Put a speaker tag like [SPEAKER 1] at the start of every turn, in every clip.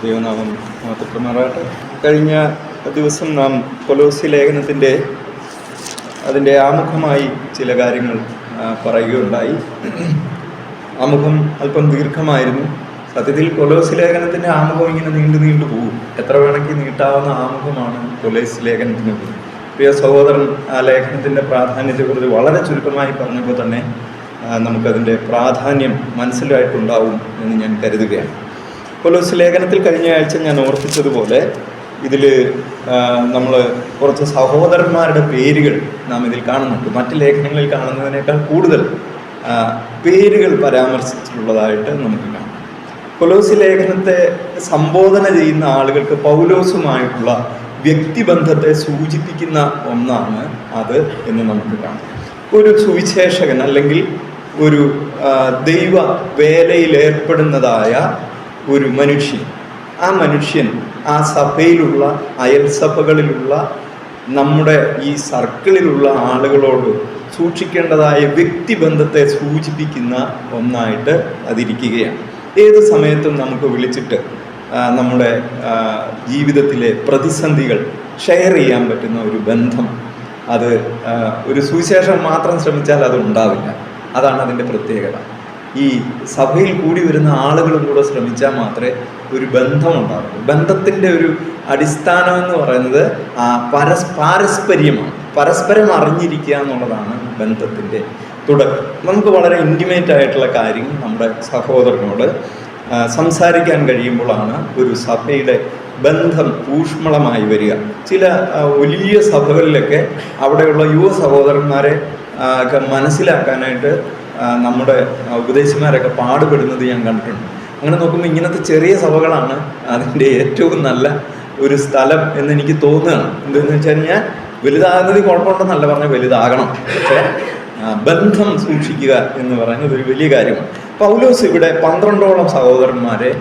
[SPEAKER 1] ദൈവനാമം മഹത്വപ്പെടുമാറാകട്ടെ. കഴിഞ്ഞ ദിവസം നാം കൊലോസ്യ ലേഖനത്തിൻ്റെ അതിൻ്റെ ആമുഖമായി ചില കാര്യങ്ങൾ പറയുകയുണ്ടായി. ആമുഖം അല്പം ദീർഘമായിരുന്നു. സത്യത്തിൽ കൊലോസ്യ ലേഖനത്തിൻ്റെ ആമുഖം ഇങ്ങനെ നീണ്ടു പോകും. എത്ര വേണമെങ്കിൽ നീട്ടാവുന്ന ആമുഖമാണ് കൊലോസ്യ ലേഖനത്തിന്. പ്രിയ സഹോദരൻ ആ ലേഖനത്തിൻ്റെ പ്രാധാന്യത്തെക്കുറിച്ച് വളരെ ചുരുക്കമായി പറഞ്ഞപ്പോൾ തന്നെ നമുക്കതിൻ്റെ പ്രാധാന്യം മനസ്സിലായിട്ടുണ്ടാവും എന്ന് ഞാൻ കരുതുകയാണ്. കൊലോസ്യ ലേഖനത്തിൽ കഴിഞ്ഞ ആഴ്ച ഞാൻ ഓർപ്പിച്ചതുപോലെ ഇതിൽ നമ്മൾ കുറച്ച് സഹോദരന്മാരുടെ പേരുകൾ നാം ഇതിൽ കാണുന്നുണ്ട്. മറ്റ് ലേഖനങ്ങളിൽ കാണുന്നതിനേക്കാൾ കൂടുതൽ പേരുകൾ പരാമർശിച്ചിട്ടുള്ളതായിട്ട് നമുക്ക് കാണാം. കൊലോസ്യ ലേഖനത്തെ സംബോധന ചെയ്യുന്ന ആളുകൾക്ക് പൗലോസുമായിട്ടുള്ള വ്യക്തിബന്ധത്തെ സൂചിപ്പിക്കുന്ന ഒന്നാണ് അത് എന്ന് നമുക്ക് കാണാം. ഒരു സുവിശേഷകൻ അല്ലെങ്കിൽ ഒരു ദൈവ വേലയിൽ ഏർപ്പെടുന്നതായ ഒരു മനുഷ്യൻ, ആ മനുഷ്യൻ ആ സഭയിലുള്ള അയൽസഭകളിലുള്ള നമ്മുടെ ഈ സർക്കിളിലുള്ള ആളുകളോട് സൂക്ഷിക്കേണ്ടതായ വ്യക്തിബന്ധത്തെ സൂചിപ്പിക്കുന്ന ഒന്നായിട്ട് അതിരിക്കുകയാണ്. ഏത് സമയത്തും നമുക്ക് വിളിച്ചിട്ട് നമ്മുടെ ജീവിതത്തിലെ പ്രതിസന്ധികൾ ഷെയർ ചെയ്യാൻ പറ്റുന്ന ഒരു ബന്ധം, അത് ഒരു സുവിശേഷം മാത്രം ശ്രമിച്ചാൽ അത് ഉണ്ടാവില്ല. അതാണ് അതിൻ്റെ പ്രത്യേകത. ഈ സഭയിൽ കൂടി വരുന്ന ആളുകളും കൂടെ ശ്രമിച്ചാൽ മാത്രമേ ഒരു ബന്ധം ഉണ്ടാവുള്ളൂ. ബന്ധത്തിൻ്റെ ഒരു അടിസ്ഥാനം എന്ന് പറയുന്നത് പാരസ്പര്യമാണ്. പരസ്പരം അറിഞ്ഞിരിക്കുക എന്നുള്ളതാണ് ബന്ധത്തിൻ്റെ തുടക്കം. നമുക്ക് വളരെ ഇൻറ്റിമേറ്റ് ആയിട്ടുള്ള കാര്യങ്ങൾ നമ്മുടെ സഹോദരനോട് സംസാരിക്കാൻ കഴിയുമ്പോഴാണ് ഒരു സഭയുടെ ബന്ധം ഊഷ്മളമായി വരിക. ചില വലിയ സഭകളിലൊക്കെ അവിടെയുള്ള യുവ സഹോദരന്മാരെ ഒക്കെ മനസ്സിലാക്കാനായിട്ട് നമ്മുടെ ഉപദേശിമാരൊക്കെ പാടുപെടുന്നത് ഞാൻ കണ്ടിട്ടുണ്ട്. അങ്ങനെ നോക്കുമ്പോൾ ഇങ്ങനത്തെ ചെറിയ സഭകളാണ് അതിൻ്റെ ഏറ്റവും നല്ല ഒരു സ്ഥലം എന്നെനിക്ക് തോന്നുകയാണ്. എന്തെന്ന് വെച്ച് കഴിഞ്ഞാൽ വലുതാകുന്നത് കുഴപ്പമുണ്ടെന്നല്ല പറഞ്ഞാൽ വലുതാകണം, പക്ഷേ ബന്ധം സൂക്ഷിക്കുക എന്ന് പറയുന്നത് ഒരു വലിയ കാര്യമാണ്. പൗലോസ് ഇവിടെ 12ഓളം സഹോദരന്മാരെ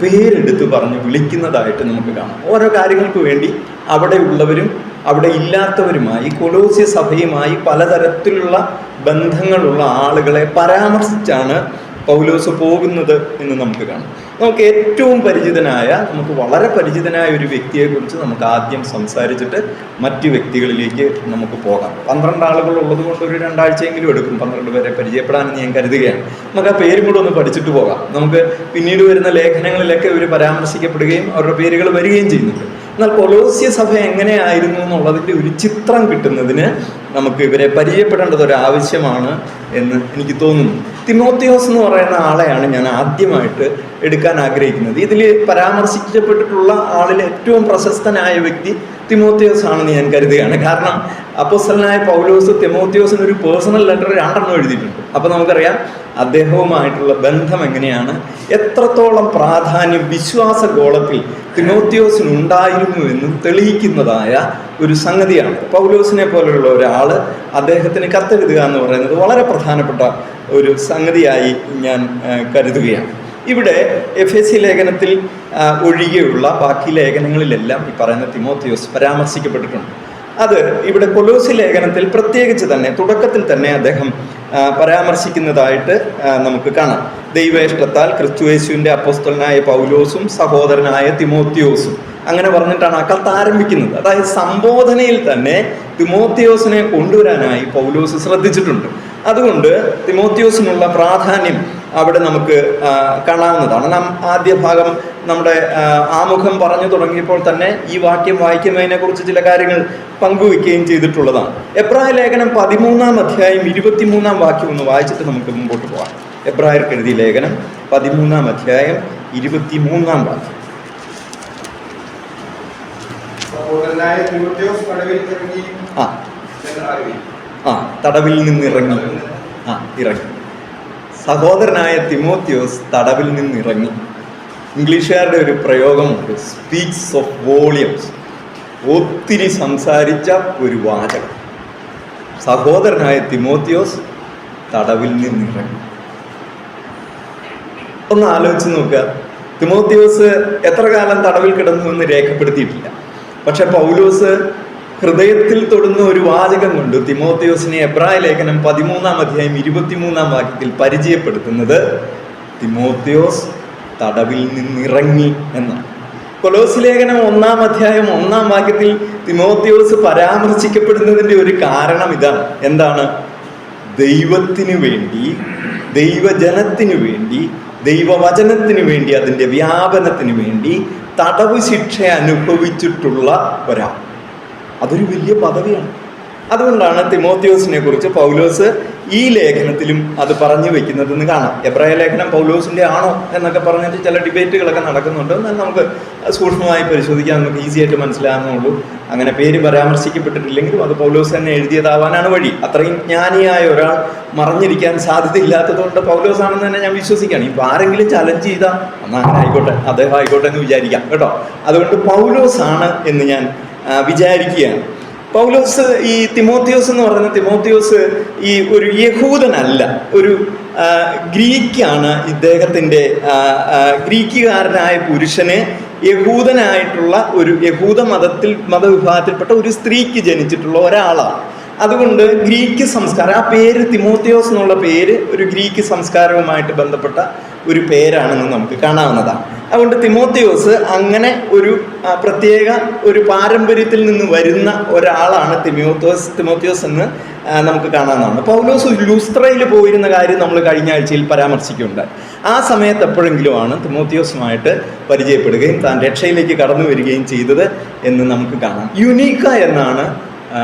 [SPEAKER 1] പേരെടുത്ത് പറഞ്ഞ് വിളിക്കുന്നതായിട്ട് നമുക്ക് കാണാം. ഓരോ കാര്യങ്ങൾക്ക് വേണ്ടി അവിടെ ഉള്ളവരും അവിടെ ഇല്ലാത്തവരുമായി കൊലോസ്യ സഭയുമായി പലതരത്തിലുള്ള ബന്ധങ്ങളുള്ള ആളുകളെ പരാമർശിച്ചാണ് പൗലോസ് പോകുന്നത് എന്ന് നമുക്ക് കാണാം. നമുക്ക് ഏറ്റവും പരിചിതനായ, നമുക്ക് വളരെ പരിചിതനായ ഒരു വ്യക്തിയെക്കുറിച്ച് നമുക്ക് ആദ്യം സംസാരിച്ചിട്ട് മറ്റു വ്യക്തികളിലേക്ക് നമുക്ക് പോകാം. 12 ആളുകൾ ഉള്ളത് കൊണ്ട് ഒരു 2 ആഴ്ചയെങ്കിലും എടുക്കും 12 പേരെ പരിചയപ്പെടാനെന്ന് ഞാൻ കരുതുകയാണ്. നമുക്ക് ആ പേരും കൂടെ ഒന്ന് പഠിച്ചിട്ട് പോകാം. നമുക്ക് പിന്നീട് വരുന്ന ലേഖനങ്ങളിലൊക്കെ ഇവർ പരാമർശിക്കപ്പെടുകയും അവരുടെ പേരുകൾ വരികയും ചെയ്യുന്നുണ്ട്. എന്നാൽ കൊലോസ്യ സഭ എങ്ങനെയായിരുന്നു എന്നുള്ളതിൻ്റെ ഒരു ചിത്രം കിട്ടുന്നതിന് നമുക്ക് ഇവരെ പരിചയപ്പെടേണ്ടത് ഒരു ആവശ്യമാണ് എന്ന് എനിക്ക് തോന്നുന്നു. തിമോത്തിയോസ് എന്ന് പറയുന്ന ആളെയാണ് ഞാൻ ആദ്യമായിട്ട് എടുക്കാൻ ആഗ്രഹിക്കുന്നത്. ഇതിൽ പരാമർശിക്കപ്പെട്ടിട്ടുള്ള ആളിൽ ഏറ്റവും പ്രശസ്തനായ വ്യക്തി തിമോത്തിയോസ് ആണെന്ന് ഞാൻ കരുതുകയാണ്. കാരണം അപ്പോസ്തലനായ പൗലോസ് തിമോത്തിയോസിന് ഒരു പേഴ്സണൽ ലെറ്റർ 2 എഴുതിയിട്ടുണ്ട്. അപ്പോൾ നമുക്കറിയാം അദ്ദേഹവുമായിട്ടുള്ള ബന്ധം എങ്ങനെയാണ്, എത്രത്തോളം പ്രാധാന്യം വിശ്വാസ ഗോളത്തിൽ തിമോത്തിയോസിനുണ്ടായിരുന്നു എന്നും തെളിയിക്കുന്നതായ ഒരു സംഗതിയാണ്. പൗലോസിനെ പോലെയുള്ള ഒരാൾ അദ്ദേഹത്തിന് കത്തെഴുതുക എന്ന് പറയുന്നത് വളരെ പ്രധാനപ്പെട്ട ഒരു സംഗതിയായി ഞാൻ കരുതുകയാണ്. ഇവിടെ എഫെസ്യ ലേഖനത്തിൽ ഒഴികെയുള്ള ബാക്കി ലേഖനങ്ങളിലെല്ലാം ഈ പറയുന്ന തിമോത്തിയോസ് പരാമർശിക്കപ്പെട്ടിട്ടുണ്ട്. അത് ഇവിടെ കൊലോസ്യ ലേഖനത്തിൽ പ്രത്യേകിച്ച് തന്നെ തുടക്കത്തിൽ തന്നെ അദ്ദേഹം പരാമർശിക്കുന്നതായിട്ട് നമുക്ക് കാണാം. ദൈവേഷ്ടത്താൽ ക്രിസ്തുയേശുവിൻ്റെ അപ്പോസ്തലനായ പൗലോസും സഹോദരനായ തിമോത്തിയോസും, അങ്ങനെ പറഞ്ഞിട്ടാണ് ആ കത്ത് ആരംഭിക്കുന്നത്. അതായത് സംബോധനയിൽ തന്നെ തിമോത്തിയോസിനെ കൊണ്ടുവരാനായി പൗലോസ് ശ്രദ്ധിച്ചിട്ടുണ്ട്. അതുകൊണ്ട് തിമോത്തിയോസിനുള്ള പ്രാധാന്യം അവിടെ നമുക്ക് കാണാവുന്നതാണ്. നാം ആദ്യ ഭാഗം നമ്മുടെ ആമുഖം പറഞ്ഞു തുടങ്ങിയപ്പോൾ തന്നെ ഈ വാക്യം വായിക്കുന്നതിനെക്കുറിച്ച് ചില കാര്യങ്ങൾ പങ്കുവയ്ക്കുകയും ചെയ്തിട്ടുള്ളതാണ്. എബ്രായ ലേഖനം 13-ാം അധ്യായം 23-ാം വാക്യം ഒന്ന് വായിച്ചിട്ട് നമുക്ക് മുമ്പോട്ട് പോകാം. എബ്രായർക്ക് എഴുതിയ ലേഖനം 13-ാം അധ്യായം 23-ാം വാക്യം. തടവിൽ നിന്നിറങ്ങി. ഇറങ്ങി. സഹോദരനായ തിമോത്തിയോസ് തടവിൽ നിന്നിറങ്ങി. ഇംഗ്ലീഷുകാരുടെ ഒരു പ്രയോഗമുണ്ട്, സ്പീക്സ് ഓഫ് വോളിയംസ്, ഒത്തിരി സംസാരിച്ച ഒരു വാചകം. സഹോദരനായ തിമോത്തിയോസ് തടവിൽ നിന്നിറങ്ങി. ഒന്ന് ആലോചിച്ച് നോക്കുക. തിമോത്തിയോസ് എത്ര കാലം തടവിൽ കിടന്നു എന്ന് രേഖപ്പെടുത്തിയിട്ടില്ല. പക്ഷെ പൗലോസ് ഹൃദയത്തിൽ തൊടുന്ന ഒരു വാചകം കൊണ്ട് തിമോത്തിയോസിനെ എബ്രായ ലേഖനം 13-ാം അധ്യായം 23-ാം വാക്യത്തിൽ പരിചയപ്പെടുത്തുന്നത്, തിമോത്തിയോസ് തടവിൽ നിന്നിറങ്ങി എന്നാണ്. കൊലോസ് ലേഖനം 1-ാം അധ്യായം 1-ാം വാക്യത്തിൽ തിമോത്തിയോസ് പരാമർശിക്കപ്പെടുന്നതിൻ്റെ ഒരു കാരണം ഇതാണ്. എന്താണ്? ദൈവത്തിനു വേണ്ടി, ദൈവജനത്തിനു വേണ്ടി, ദൈവവചനത്തിനു വേണ്ടി, അതിൻ്റെ വ്യാപനത്തിനു വേണ്ടി തടവ് ശിക്ഷ അനുഭവിച്ചിട്ടുള്ള ഒരാൾ. അതൊരു വലിയ പദവിയാണ്. അതുകൊണ്ടാണ് തിമോത്തിയോസിനെ കുറിച്ച് പൗലോസ് ഈ ലേഖനത്തിലും അത് പറഞ്ഞു വെക്കുന്നതെന്ന് കാണാം. എബ്രായ ലേഖനം പൗലോസിൻ്റെ ആണോ എന്നൊക്കെ പറഞ്ഞിട്ട് ചില ഡിബേറ്റുകളൊക്കെ നടക്കുന്നുണ്ട്. എന്നാൽ നമുക്ക് സൂക്ഷ്മമായി പരിശോധിക്കാൻ നമുക്ക് ഈസി ആയിട്ട് മനസ്സിലാകുന്നുള്ളൂ. അങ്ങനെ പേര് പരാമർശിക്കപ്പെട്ടിട്ടില്ലെങ്കിലും അത് പൗലോസ് തന്നെ എഴുതിയതാവാനാണ് വഴി. അത്രയും ജ്ഞാനിയായ ഒരാൾ മറഞ്ഞിരിക്കാൻ സാധ്യതയില്ലാത്തതുകൊണ്ട് പൗലോസാണെന്ന് തന്നെ ഞാൻ വിശ്വസിക്കുകയാണ്. ഇപ്പോൾ ആരെങ്കിലും ചലഞ്ച് ചെയ്താൽ എന്നാൽ അങ്ങനെ ആയിക്കോട്ടെ, അദ്ദേഹം ആയിക്കോട്ടെ എന്ന് വിചാരിക്കാം കേട്ടോ. അതുകൊണ്ട് പൗലോസാണ് എന്ന് ഞാൻ വിചാരിക്കുകയാണ്. പൗലോസ്, ഈ തിമോത്തിയോസ് എന്ന് പറയുന്ന തിമോത്തിയോസ് ഈ ഒരു യഹൂദനല്ല, ഒരു ഗ്രീക്കാണ്. ഇദ്ദേഹത്തിൻ്റെ ഗ്രീക്കുകാരനായ പുരുഷന് യഹൂദനായിട്ടുള്ള ഒരു യഹൂദ മതവിഭാഗത്തിൽപ്പെട്ട ഒരു സ്ത്രീക്ക് ജനിച്ചിട്ടുള്ള ഒരാളാണ്. അതുകൊണ്ട് ഗ്രീക്ക് സംസ്കാരം, ആ പേര് തിമോത്തിയോസ് എന്നുള്ള പേര് ഒരു ഗ്രീക്ക് സംസ്കാരവുമായിട്ട് ബന്ധപ്പെട്ട ഒരു പേരാണെന്ന് നമുക്ക് കാണാവുന്നതാണ്. അതുകൊണ്ട് തിമോത്തിയോസ് അങ്ങനെ പ്രത്യേക ഒരു പാരമ്പര്യത്തിൽ നിന്ന് വരുന്ന ഒരാളാണ് തിമോത്തിയോസ് എന്ന് നമുക്ക് കാണാവുന്നതാണ്. പൗലോസ് ലുസ്ത്രയിൽ പോയിരുന്ന കാര്യം നമ്മൾ കഴിഞ്ഞ ആഴ്ചയിൽ പരാമർശിക്കുകയുണ്ടായി. ആ സമയത്ത് എപ്പോഴെങ്കിലുമാണ് തിമോത്തിയോസുമായിട്ട് പരിചയപ്പെടുകയും താൻ രക്ഷയിലേക്ക് കടന്നു വരികയും ചെയ്തത് എന്ന് നമുക്ക് കാണാം. യുനീക്ക എന്നാണ്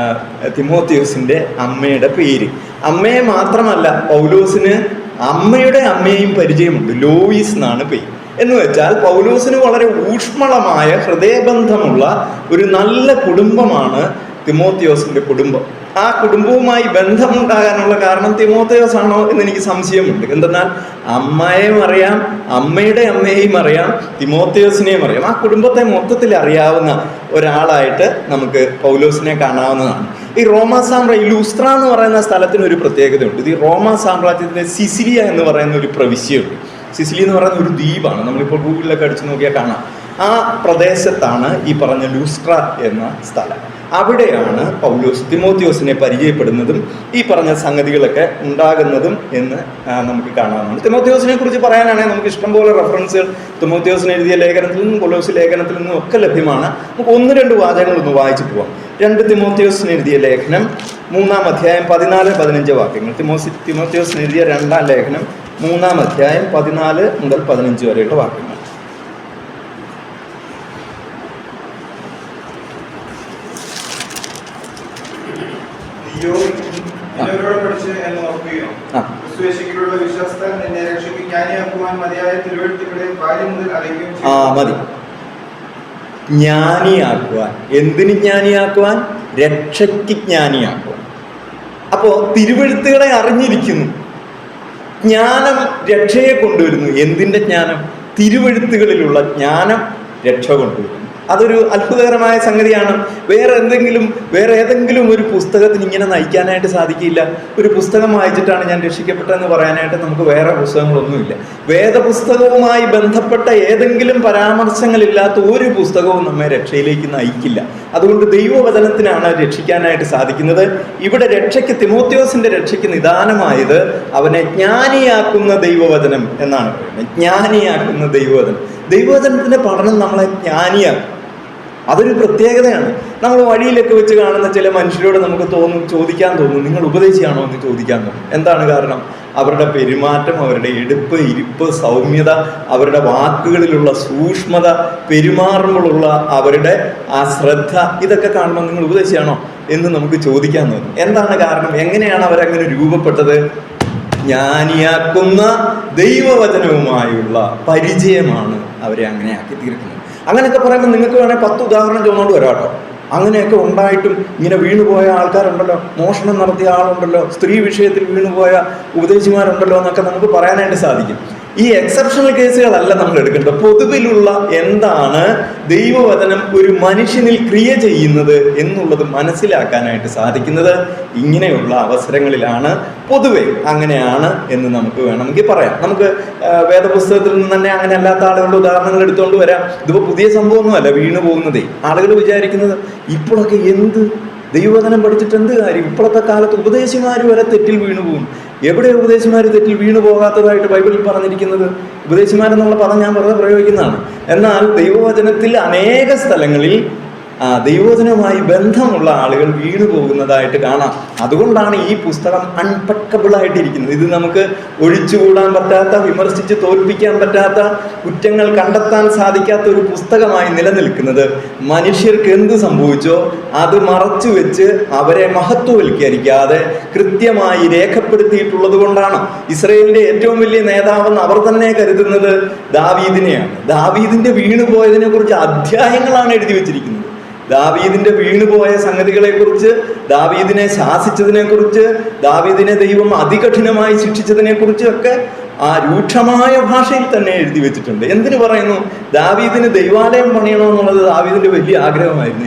[SPEAKER 1] തിമോത്തിയോസിൻ്റെ അമ്മയുടെ പേര്. അമ്മയെ മാത്രമല്ല, പൗലോസിന് അമ്മയുടെ അമ്മയെയും പരിചയമുണ്ട്. ലോയിസ് എന്നാണ് പേര്. എന്ന് വെച്ചാൽ പൗലോസിന് വളരെ ഊഷ്മളമായ ഹൃദയബന്ധമുള്ള ഒരു നല്ല കുടുംബമാണ് തിമോത്തിയോസിൻ്റെ കുടുംബം. ആ കുടുംബവുമായി ബന്ധമുണ്ടാകാനുള്ള കാരണം തിമോത്തിയോസ് ആണോ എന്ന് എനിക്ക് സംശയമുണ്ട്. എന്തെന്നാൽ അമ്മയെയും അറിയാം, അമ്മയുടെ അമ്മയെയും അറിയാം, തിമോത്തിയോസിനെയും അറിയാം. ആ കുടുംബത്തെ മൊത്തത്തിൽ അറിയാവുന്ന ഒരാളായിട്ട് നമുക്ക് പൗലോസിനെ കാണാവുന്നതാണ്. ഈ റോമാ സാമ്രാജ്യം, ലുസ്ത്ര എന്ന് പറയുന്ന സ്ഥലത്തിന് ഒരു പ്രത്യേകതയുണ്ട്. ഇത് ഈ റോമാ സാമ്രാജ്യത്തിൻ്റെ സിസിലിയ എന്ന് പറയുന്ന ഒരു പ്രവിശ്യയുണ്ട്. സിസിലി എന്ന് പറയുന്ന ഒരു ദ്വീപാണ്. നമ്മളിപ്പോൾ ഗൂഗിളിലൊക്കെ അടിച്ചു നോക്കിയാൽ കാണാം. ആ പ്രദേശത്താണ് ഈ പറഞ്ഞ ലുസ്ത്ര എന്ന സ്ഥലം. അവിടെയാണ് പൗലോസ് തിമോത്തിയോസിനെ പരിചയപ്പെടുന്നതും ഈ പറഞ്ഞ സംഗതികളൊക്കെ ഉണ്ടാകുന്നതും എന്ന് നമുക്ക് കാണാവുന്നതാണ്. തിമോത്തിയോസിനെ കുറിച്ച് പറയാനാണെങ്കിൽ നമുക്ക് ഇഷ്ടംപോലെ റെഫറൻസുകൾ തിമോത്തിയോസിന് എഴുതിയ ലേഖനത്തിൽ നിന്നും കൊലോസ് ലേഖനത്തിൽ നിന്നും ഒക്കെ ലഭ്യമാണ്. നമുക്ക് 1-2 വാചകങ്ങളൊന്ന് വായിച്ചു പോവാം. 2 തിമോത്തിയോസിന് എഴുതിയ ലേഖനം 3-ാം അധ്യായം 14-15 വാക്യങ്ങൾ. തിമോത്തിയോസിന് എഴുതിയ 2-ാം ലേഖനം 3-ാം അധ്യായം 14 മുതൽ 15 വരെയുള്ള വാക്യങ്ങൾ. മതി. ജ്ഞാനിയാക്കുവാൻ. എന്തിന് ജ്ഞാനിയാക്കുവാൻ? രക്ഷയ്ക്ക് ജ്ഞാനിയാക്കുവാൻ. അപ്പോ തിരുവെഴുത്തുകളെ അറിഞ്ഞിരിക്കുന്നു. ജ്ഞാനം രക്ഷയെ കൊണ്ടുവരുന്നു. എന്തിൻ്റെ ജ്ഞാനം? തിരുവെഴുത്തുകളിലുള്ള ജ്ഞാനം രക്ഷ കൊണ്ടുവരുന്നു. അതൊരു അത്ഭുതകരമായ സംഗതിയാണ്. വേറെ ഏതെങ്കിലും ഒരു പുസ്തകത്തിന് ഇങ്ങനെ നയിക്കാനായിട്ട് സാധിക്കില്ല. ഒരു പുസ്തകം വായിച്ചിട്ടാണ് ഞാൻ രക്ഷിക്കപ്പെട്ടതെന്ന് പറയാനായിട്ട് നമുക്ക് വേറെ പുസ്തകങ്ങളൊന്നുമില്ല. വേദപുസ്തകവുമായി ബന്ധപ്പെട്ട ഏതെങ്കിലും പരാമർശങ്ങളില്ലാത്ത ഒരു പുസ്തകവും നമ്മെ രക്ഷയിലേക്ക് നയിക്കില്ല. അതുകൊണ്ട് ദൈവവചനത്തിനാണ് രക്ഷിക്കാനായിട്ട് സാധിക്കുന്നത്. ഇവിടെ രക്ഷയ്ക്ക്, തിമോത്തിയോസിന്റെ രക്ഷയ്ക്ക് നിദാനമായത് അവനെ ജ്ഞാനിയാക്കുന്ന ദൈവവചനം എന്നാണ് പറയുന്നത്. ജ്ഞാനിയാക്കുന്ന ദൈവവചനം. ദൈവവചനത്തിന്റെ പഠനം നമ്മളെ ജ്ഞാനിയാക്കും. അതൊരു പ്രത്യേകതയാണ്. നമ്മൾ വഴിയിലൊക്കെ വെച്ച് കാണുന്ന ചില മനുഷ്യരോട് നമുക്ക് ചോദിക്കാൻ തോന്നും, നിങ്ങൾ ഉപദേശിയാണോ എന്ന് ചോദിക്കാൻ തോന്നും. എന്താണ് കാരണം? അവരുടെ പെരുമാറ്റം, അവരുടെ എടുപ്പ്, ഇരിപ്പ്, സൗമ്യത, അവരുടെ വാക്കുകളിലുള്ള സൂക്ഷ്മത, പെരുമാറുമ്പോഴുള്ള അവരുടെ ആ ശ്രദ്ധ, ഇതൊക്കെ കാണുമ്പോൾ നിങ്ങൾ ഉപദേശിയാണോ എന്ന് നമുക്ക് ചോദിക്കാൻ തോന്നും. എന്താണ് കാരണം? എങ്ങനെയാണ് അവരങ്ങനെ രൂപപ്പെട്ടത്? ജ്ഞാനിയാക്കുന്ന ദൈവവചനവുമായുള്ള പരിചയമാണ് അവരെ അങ്ങനെ ആക്കി തീർക്കുന്നത്. അങ്ങനെയൊക്കെ പറയുമ്പോൾ നിങ്ങൾക്ക് വേണേൽ 10 ഉദാഹരണം ചൊന്നുകൊണ്ട് വരാട്ടോ. അങ്ങനെയൊക്കെ ഉണ്ടായിട്ടും ഇങ്ങനെ വീണുപോയ ആൾക്കാരുണ്ടല്ലോ, മോഷണം നടത്തിയ ആളുണ്ടല്ലോ, സ്ത്രീ വിഷയത്തിൽ വീണുപോയ ഉപദേശിമാരുണ്ടല്ലോ എന്നൊക്കെ നമുക്ക് പറയാനായിട്ട് സാധിക്കും. ഈ എക്സെപ്ഷണൽ കേസുകളല്ല നമ്മൾ എടുക്കേണ്ടത്. പൊതുവിലുള്ള എന്താണ് ദൈവവചനം ഒരു മനുഷ്യനിൽ ക്രിയ ചെയ്യുന്നത് എന്നുള്ളത് മനസ്സിലാക്കാനായിട്ട് സാധിക്കുന്നത് ഇങ്ങനെയുള്ള അവസരങ്ങളിലാണ്. പൊതുവെ അങ്ങനെയാണ് എന്ന് നമുക്ക് വേണമെങ്കിൽ പറയാം. നമുക്ക് വേദപുസ്തകത്തിൽ നിന്ന് തന്നെ അങ്ങനെ അല്ലാത്ത ആളുകളുടെ ഉദാഹരണങ്ങൾ എടുത്തുകൊണ്ട് വരാം. ഇതിപ്പോൾ പുതിയ സംഭവമൊന്നുമല്ല വീണു പോകുന്നതേ. ആളുകൾ വിചാരിക്കുന്നത് ഇപ്പോഴൊക്കെ എന്ത് ദൈവവചനം പഠിച്ചിട്ട് എന്ത് കാര്യം, ഇപ്പോഴത്തെ കാലത്ത് ഉപദേശിമാർ വരെ തെറ്റിൽ വീണു പോകും. എവിടെ ഉപദേശിമാർ തെറ്റിൽ വീണു പോകാത്തതായിട്ട് ബൈബിളിൽ പറഞ്ഞിരിക്കുന്നത്? ഉപദേശിമാരെന്നുള്ള പദം ഞാൻ വെറുതെ പ്രയോഗിക്കുന്നതാണ്. എന്നാൽ ദൈവവചനത്തിൽ അനേക സ്ഥലങ്ങളിൽ ദൈവവചനവുമായി ബന്ധമുള്ള ആളുകൾ വീണു പോകുന്നതായിട്ട് കാണാം. അതുകൊണ്ടാണ് ഈ പുസ്തകം അൺപക്കബിൾ ആയിട്ടിരിക്കുന്നത്. ഇത് നമുക്ക് ഒഴിച്ചുകൂടാൻ പറ്റാത്ത, വിമർശിച്ച് തോൽപ്പിക്കാൻ പറ്റാത്ത, കുറ്റങ്ങൾ കണ്ടെത്താൻ സാധിക്കാത്ത ഒരു പുസ്തകമായി നിലനിൽക്കുന്നത് മനുഷ്യർക്ക് എന്ത് സംഭവിച്ചോ അത് മറച്ചു വെച്ച് അവരെ മഹത്വവൽക്കരിക്കാതെ കൃത്യമായി രേഖപ്പെടുത്തിയിട്ടുള്ളത് കൊണ്ടാണ്. ഇസ്രായേലിന്റെ ഏറ്റവും വലിയ നേതാവെന്ന് അവർ തന്നെ കരുതുന്നത് ദാവീദിനെയാണ്. ദാവീദിന്റെ വീണുപോയതിനെ കുറിച്ച് അധ്യായങ്ങളാണ് എഴുതി വെച്ചിരിക്കുന്നത്. ദാവീദിന്റെ വീണുപോയ സംഗതികളെ കുറിച്ച്, ദാവീദിനെ ശാസിച്ചതിനെ കുറിച്ച്, ദാവീദിനെ ദൈവം അതികഠിനമായി ശിക്ഷിച്ചതിനെ കുറിച്ച് ഒക്കെ രൂക്ഷമായ ഭാഷയിൽ തന്നെ എഴുതി വെച്ചിട്ടുണ്ട്. എന്തിനു പറയുന്നു? ദാവീദിന് ദൈവാലയം പണിയണമെന്നുള്ളത് ദാവീദിന്റെ വലിയ ആഗ്രഹമായിരുന്നു.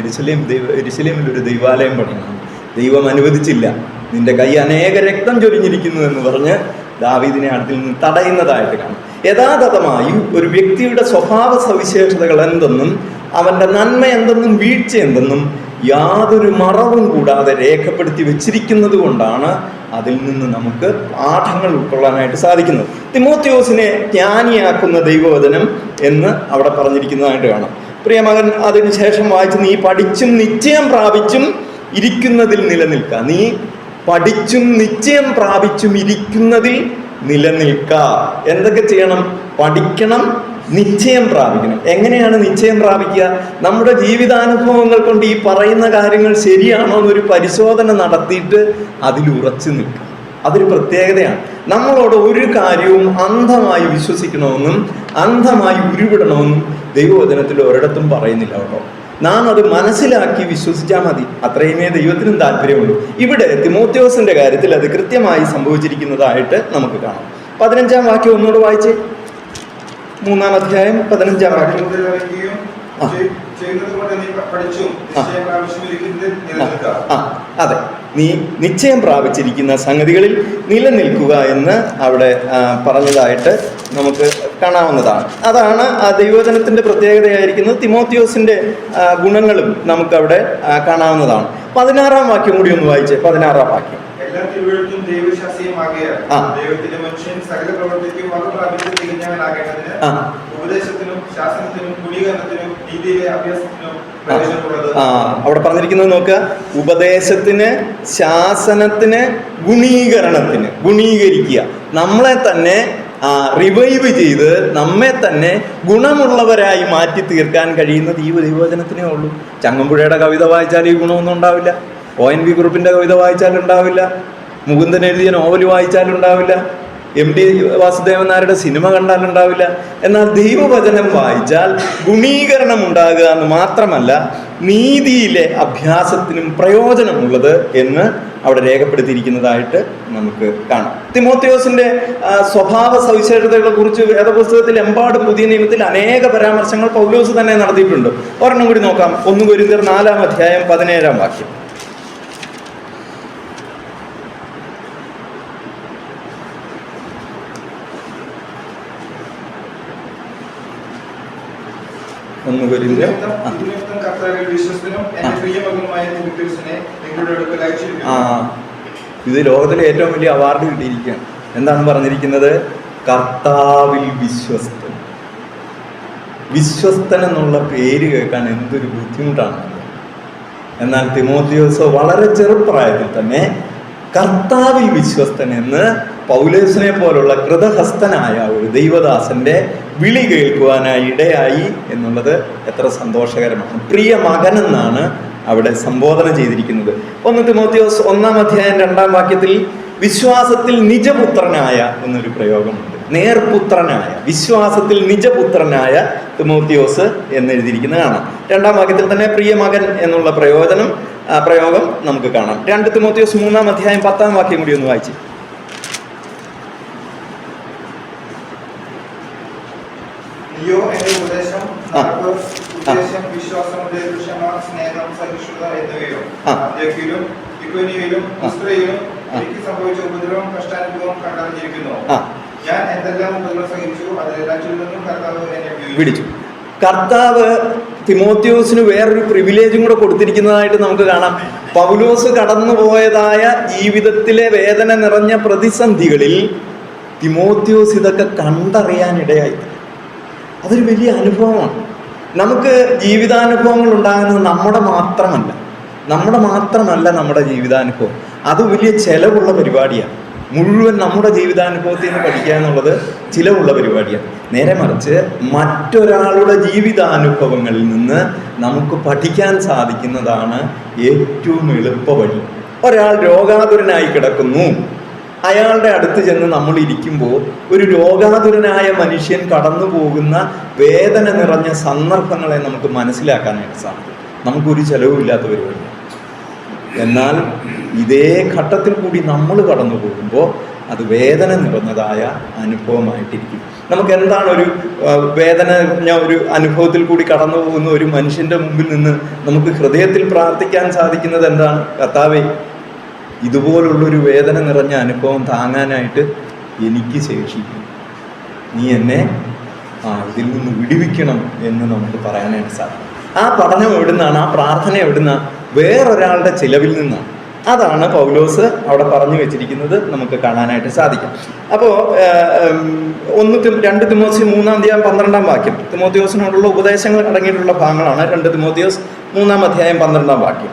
[SPEAKER 1] യെരുശലേമിൽ ഒരു ദൈവാലയം പണിയണം. ദൈവം അനുവദിച്ചില്ല. നിന്റെ കൈ അനേക രക്തം ചൊരിഞ്ഞിരിക്കുന്നു എന്ന് പറഞ്ഞ് ദാവീദിനെ അതിൽ നിന്ന് തടയുന്നതായിട്ട് കാണും. യഥാതഥമായി ഒരു വ്യക്തിയുടെ സ്വഭാവ സവിശേഷതകൾ എന്തെന്നും അവന്റെ നന്മ എന്തെന്നും വീഴ്ച എന്തെന്നും യാതൊരു മറവും കൂടാതെ രേഖപ്പെടുത്തി വെച്ചിരിക്കുന്നത് കൊണ്ടാണ് അതിൽ നിന്ന് നമുക്ക് പാഠങ്ങൾ ഉൾക്കൊള്ളാനായിട്ട് സാധിക്കുന്നത്. തിമോത്തിയോസിനെ ജ്ഞാനിയാക്കുന്ന ദൈവവചനം എന്ന് അവിടെ പറഞ്ഞിരിക്കുന്നതായിട്ട് കാണാം. പ്രിയമകൻ അതിനുശേഷം വായിച്ച്, നീ പഠിച്ചും നിശ്ചയം പ്രാപിച്ചും ഇരിക്കുന്നതിൽ നിലനിൽക്കുക. നീ പഠിച്ചും നിശ്ചയം പ്രാപിച്ചും ഇരിക്കുന്നതിൽ നിലനിൽക്കുക. എന്തൊക്കെ ചെയ്യണം? പഠിക്കണം, നിശ്ചയം പ്രാപിക്കണം. എങ്ങനെയാണ് നിശ്ചയം പ്രാപിക്കുക? നമ്മുടെ ജീവിതാനുഭവങ്ങൾ കൊണ്ട് ഈ പറയുന്ന കാര്യങ്ങൾ ശരിയാണോ എന്നൊരു പരിശോധന നടത്തിയിട്ട് അതിൽ ഉറച്ചു നിൽക്കുക. അതൊരു പ്രത്യേകതയാണ്. നമ്മളോട് ഒരു കാര്യവും അന്ധമായി വിശ്വസിക്കണമെന്നും അന്ധമായി ഉരുവിടണമെന്നും ദൈവവചനത്തിൽ ഒരിടത്തും പറയുന്നില്ല കേട്ടോ. നാം അത് മനസ്സിലാക്കി വിശ്വസിച്ചാൽ മതി. അത്രയുമേ ദൈവത്തിനും താല്പര്യമുള്ളൂ. ഇവിടെ തിമോത്തിയോസിന്റെ കാര്യത്തിൽ അത് കൃത്യമായി സംഭവിച്ചിരിക്കുന്നതായിട്ട് നമുക്ക് കാണാം. 15-ാം വാക്യം ഒന്നുകൂടെ വായിച്ചേ. 3-ാം അധ്യായം 15-ാം വാക്യം. അതെ, നീ നിശ്ചയം പ്രാപിച്ചിരിക്കുന്ന സംഗതികളിൽ നിലനിൽക്കുക എന്ന് അവിടെ പറഞ്ഞതായിട്ട് നമുക്ക് കാണാവുന്നതാണ്. അതാണ് ആ ദൈവവചനത്തിന്റെ പ്രത്യേകതയായിരിക്കുന്നത്. തിമോത്തിയോസിന്റെ ഗുണങ്ങളും നമുക്കവിടെ കാണാവുന്നതാണ്. 16-ാം വാക്യം കൂടി ഒന്ന് വായിച്ചേ. 16-ാം വാക്യം.
[SPEAKER 2] ദൈവത്തിന്റെ മനുഷ്യൻ സകല പ്രവർത്തിക്കും വക പ്രാപിച്ച് തികഞ്ഞവനാകേണ്ടതിന് ഉപദേശത്തിനും ശാസനത്തിനും ഗുണീകരണത്തിനും നീതിയിലെ അഭ്യാസത്തിനും പ്രയോജനമുള്ളത്.
[SPEAKER 1] അവിടെ പറഞ്ഞിരിക്കുന്നത് നോക്കുക. ഉപദേശത്തിന്, ശാസനത്തിന്, ഗുണീകരണത്തിന്. ഗുണീകരിക്കുക, നമ്മളെ തന്നെ റിവൈവ് ചെയ്ത് നമ്മെ തന്നെ ഗുണമുള്ളവരായി മാറ്റി തീർക്കാൻ കഴിയുന്നത് ഈ ദൈവവചനത്തിനേ ഉള്ളൂ. ചങ്ങമ്പുഴയുടെ കവിത വായിച്ചാൽ ഈ ഗുണമൊന്നും ഉണ്ടാവില്ല. ONV കുറുപ്പിന്റെ കവിത വായിച്ചാലുണ്ടാവില്ല. മുകുന്ദൻ എഴുതിയ നോവൽ വായിച്ചാലുണ്ടാവില്ല. MD വാസുദേവൻ നായരുടെ സിനിമ കണ്ടാലുണ്ടാവില്ല. എന്നാൽ ദൈവവചനം വായിച്ചാൽ ഗുണീകരണം ഉണ്ടാകുക എന്ന് മാത്രമല്ല, നീതിയിലെ അഭ്യാസത്തിനും പ്രയോജനമുള്ളത് എന്ന് അവിടെ രേഖപ്പെടുത്തിയിരിക്കുന്നതായിട്ട് നമുക്ക് കാണാം. തിമോത്തിയോസിന്റെ സ്വഭാവ സവിശേഷതകളെ കുറിച്ച് വേദപുസ്തകത്തിൽ എമ്പാടും പുതിയ നിയമത്തിൽ അനേക പരാമർശങ്ങൾ പൗലോസ് തന്നെ നടത്തിയിട്ടുണ്ട്. ഒരെണ്ണം കൂടി നോക്കാം. 1 കൊരിന്ത്യർ 4-ാം അധ്യായം 17-ാം വാക്യം. ഇത് ലോകത്തിലെ ഏറ്റവും വലിയ അവാർഡ് കിട്ടിയിരിക്കുകയാണ്. എന്താണ് പറഞ്ഞിരിക്കുന്നത്? കർത്താവിൽ വിശ്വസ്തൻ. വിശ്വസ്തൻ എന്നുള്ള പേര് കേൾക്കാൻ എന്തൊരു ബുദ്ധിമുട്ടാണ്. എന്നാൽ തിമോത്തിയോസ് വളരെ ചെറുപ്രായത്തിൽ തന്നെ കർത്താവിൽ വിശ്വസ്തൻ എന്ന് പൗലോസിനെ പോലുള്ള കൃതഹസ്തനായ ഒരു ദൈവദാസന്റെ വിളി കേൾക്കുവാനായി ഇടയായി എന്നുള്ളത് എത്ര സന്തോഷകരമാണ്. പ്രിയ മകൻ എന്നാണ് അവിടെ സംബോധന ചെയ്തിരിക്കുന്നത്. 1 തിമോത്തിയോസ് 1-ാം അധ്യായം 2-ാം വാക്യത്തിൽ വിശ്വാസത്തിൽ നിജപുത്രനായ എന്നൊരു പ്രയോഗമുണ്ട്. നേർപുത്രനായ, വിശ്വാസത്തിൽ നിജപുത്രനായ തിമോത്തിയോസ് എന്നെഴുതിയിരിക്കുന്നത് കാണാം. 2-ാം വാക്യത്തിൽ തന്നെ പ്രിയ മകൻ എന്നുള്ള പ്രയോഗം നമുക്ക് കാണാം. 2 തിമോത്തിയോസ് 3-ാം അധ്യായം 10-ാം വാക്യം കൂടി ഒന്ന് വായിച്ചു. വിളിച്ചു. കർത്താവ് തിമോത്തിയോസിന് വേറൊരു പ്രിവിലേജും കൂടെ കൊടുത്തിരിക്കുന്നതായിട്ട് നമുക്ക് കാണാം. പൗലോസ് കടന്നുപോയതായ ജീവിതത്തിലെ വേദന നിറഞ്ഞ പ്രതിസന്ധികളിൽ തിമോത്തിയോസ് ഇതൊക്കെ കണ്ടറിയാനിടയായി. അതൊരു വലിയ അനുഭവമാണ്. നമുക്ക് ജീവിതാനുഭവങ്ങൾ ഉണ്ടാകുന്നത് നമ്മുടെ മാത്രമല്ല നമ്മുടെ ജീവിതാനുഭവം. അത് വലിയ ചിലവുള്ള പരിപാടിയാണ്. മുഴുവൻ നമ്മുടെ ജീവിതാനുഭവത്തിൽ നിന്ന് പഠിക്കുക എന്നുള്ളത് ചിലവുള്ള പരിപാടിയാണ്. നേരെ മറിച്ച് മറ്റൊരാളുടെ ജീവിതാനുഭവങ്ങളിൽ നിന്ന് നമുക്ക് പഠിക്കാൻ സാധിക്കുന്നതാണ് ഏറ്റവും എളുപ്പ വഴി. ഒരാൾ രോഗാതുരനായി കിടക്കുന്നു, അയാളുടെ അടുത്ത് ചെന്ന് നമ്മൾ ഇരിക്കുമ്പോൾ ഒരു രോഗാതുരനായ മനുഷ്യൻ കടന്നു പോകുന്ന വേദന നിറഞ്ഞ സന്ദർഭങ്ങളെ നമുക്ക് മനസ്സിലാക്കാനായിട്ട് സാധിക്കും. നമുക്കൊരു ചെലവുമില്ലാത്ത പരിപാടി. എന്നാൽ ഇതേ ഘട്ടത്തിൽ കൂടി നമ്മൾ കടന്നു പോകുമ്പോൾ അത് വേദന നിറഞ്ഞതായ അനുഭവമായിട്ടിരിക്കും. നമുക്ക് എന്താണ് ഒരു വേദന നിറഞ്ഞ ഒരു അനുഭവത്തിൽ കൂടി കടന്നു പോകുന്ന ഒരു മനുഷ്യൻ്റെ മുമ്പിൽ നിന്ന് നമുക്ക് ഹൃദയത്തിൽ പ്രാർത്ഥിക്കാൻ സാധിക്കുന്നത് എന്താണ്? കർത്താവേ, ഇതുപോലുള്ളൊരു വേദന നിറഞ്ഞ അനുഭവം താങ്ങാനായിട്ട് എനിക്ക് ശേഷിക്കും, നീ എന്നെ ഇതിൽ നിന്ന് വിടുവിക്കണം എന്ന് നമുക്ക് പറയാനായിട്ട് സാധിക്കും. ആ പഠനം എവിടുന്നാണ്? ആ പ്രാർത്ഥന എവിടുന്നാണ്? വേറൊരാളുടെ ചിലവിൽ നിന്നാണ്. അതാണ് പൗലോസ് അവിടെ പറഞ്ഞു വെച്ചിരിക്കുന്നത് നമുക്ക് കാണാനായിട്ട് സാധിക്കും. അപ്പോൾ 2 തിമോത്തിയോസ് 3:12 തിമോത്തിയോസിനോടുള്ള ഉപദേശങ്ങൾ അടങ്ങിയിട്ടുള്ള ഭാഗങ്ങളാണ് 2 തിമോത്തിയോസ് 3:12.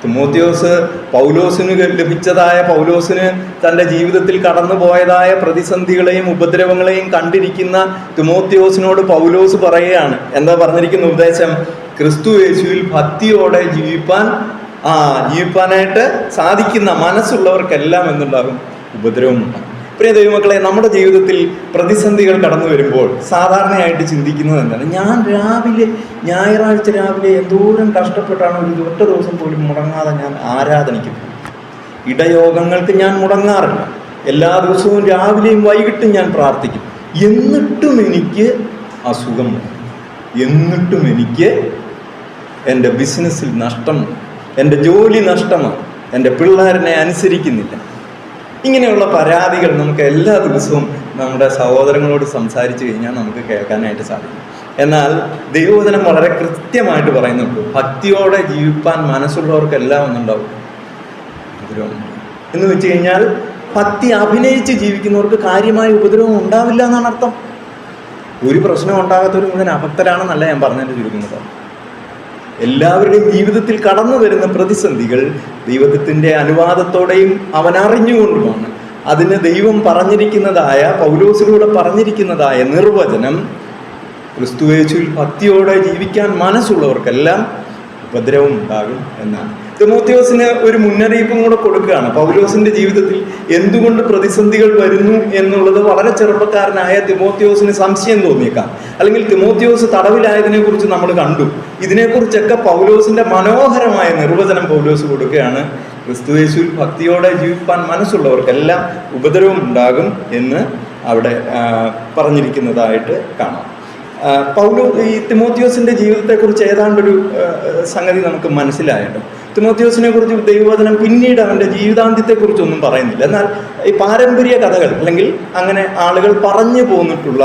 [SPEAKER 1] തിമോത്തിയോസ് പൗലോസിന് ലഭിച്ചതായ, പൗലോസിന് തൻ്റെ ജീവിതത്തിൽ കടന്നു പോയതായ പ്രതിസന്ധികളെയും ഉപദ്രവങ്ങളെയും കണ്ടിരിക്കുന്ന തിമോത്തിയോസിനോട് പൗലോസ് പറയുകയാണ്. എന്താ പറഞ്ഞിരിക്കുന്ന ഉപദേശം? ക്രിസ്തു യേശുവിൽ ഭക്തിയോടെ ജീവിപ്പാനായിട്ട് സാധിക്കുന്ന മനസ്സുള്ളവർക്കെല്ലാം എന്തുണ്ടാകും? ഉപദ്രവം ഉണ്ടാകും. പ്രിയ ദൈവമക്കളെ, നമ്മുടെ ജീവിതത്തിൽ പ്രതിസന്ധികൾ കടന്നു വരുമ്പോൾ സാധാരണയായിട്ട് ചിന്തിക്കുന്നത് എന്താണ്? ഞായറാഴ്ച രാവിലെ എന്തോരം കഷ്ടപ്പെട്ടാണ് ഒറ്റ ദിവസം പോലും മുടങ്ങാതെ ഞാൻ ആരാധനയ്ക്ക് പോകും. ഇടയോഗങ്ങൾക്ക് ഞാൻ മുടങ്ങാറില്ല. എല്ലാ ദിവസവും രാവിലെയും വൈകിട്ടും ഞാൻ പ്രാർത്ഥിക്കും. എന്നിട്ടും എനിക്ക് അസുഖം വന്നു. എന്നിട്ടും എനിക്ക് എൻ്റെ ബിസിനസ്സിൽ നഷ്ടമാണ്, എൻ്റെ ജോലി നഷ്ടമാണ്, എൻ്റെ പിള്ളേരനെ അനുസരിക്കുന്നില്ല. ഇങ്ങനെയുള്ള പരാതികൾ നമുക്ക് എല്ലാ ദിവസവും നമ്മുടെ സഹോദരങ്ങളോട് സംസാരിച്ച് കഴിഞ്ഞാൽ നമുക്ക് കേൾക്കാനായിട്ട് സാധിക്കും. എന്നാൽ ദൈവവചനം വളരെ കൃത്യമായിട്ട് പറയുന്നുണ്ട്, ഭക്തിയോടെ ജീവിപ്പാൻ മനസ്സുള്ളവർക്കെല്ലാം ഒന്നുണ്ടാവും ഉപദ്രവം. എന്ന് വെച്ച് കഴിഞ്ഞാൽ ഭക്തി അഭിനയിച്ച് ജീവിക്കുന്നവർക്ക് കാര്യമായ ഉപദ്രവം ഉണ്ടാവില്ല എന്നാണ് അർത്ഥം. ഒരു പ്രശ്നം ഉണ്ടാകാത്തവർ മുഴുവൻ അഭക്തരാണെന്നല്ല ഞാൻ പറഞ്ഞതിൻ്റെ ചുരുക്കുന്നത്. എല്ലാവരുടെയും ജീവിതത്തിൽ കടന്നു വരുന്ന പ്രതിസന്ധികൾ ദൈവത്തിൻ്റെ അനുവാദത്തോടെയും അവനറിഞ്ഞുകൊണ്ടുമാണ്. അതിന് ദൈവം പറഞ്ഞിരിക്കുന്നതായ, പൗലോസിലൂടെ പറഞ്ഞിരിക്കുന്നതായ നിർവചനം ക്രിസ്തുയേശുവിൽ ഭക്തിയോടെ ജീവിക്കാൻ മനസ്സുള്ളവർക്കെല്ലാം ഉപദ്രവം ഉണ്ടാകും എന്നാണ്. തിമോത്തിയോസിന് ഒരു മുന്നറിയിപ്പും കൂടെ കൊടുക്കുകയാണ്. പൗലോസിന്റെ ജീവിതത്തിൽ എന്തുകൊണ്ട് പ്രതിസന്ധികൾ വരുന്നു എന്നുള്ളത് വളരെ ചെറുപ്പക്കാരനായ തിമോത്തിയോസിന് സംശയം തോന്നിയേക്കാം. അല്ലെങ്കിൽ തിമോത്തിയോസ് തടവിലായതിനെ കുറിച്ച് നമ്മൾ കണ്ടു. ഇതിനെക്കുറിച്ചൊക്കെ പൗലോസിന്റെ മനോഹരമായ നിർവചനം പൗലോസ് കൊടുക്കുകയാണ്. ക്രിസ്തുയേശുവിൽ ഭക്തിയോടെ ജീവിപ്പാൻ മനസ്സുള്ളവർക്കെല്ലാം ഉപദ്രവം ഉണ്ടാകും എന്ന് അവിടെ പറഞ്ഞിരിക്കുന്നതായിട്ട് കാണാം. ഈ തിമോത്തിയോസിന്റെ ജീവിതത്തെക്കുറിച്ച് ഏതാണ്ടൊരു സംഗതി നമുക്ക് മനസ്സിലായല്ലോ. തിമോത്തിയോസിനെ കുറിച്ച് ദൈവവചനം പിന്നീട് അവൻ്റെ ജീവിതാന്ത്യത്തെക്കുറിച്ചൊന്നും പറയുന്നില്ല. എന്നാൽ ഈ പാരമ്പര്യ കഥകൾ, അല്ലെങ്കിൽ അങ്ങനെ ആളുകൾ പറഞ്ഞു പോന്നിട്ടുള്ള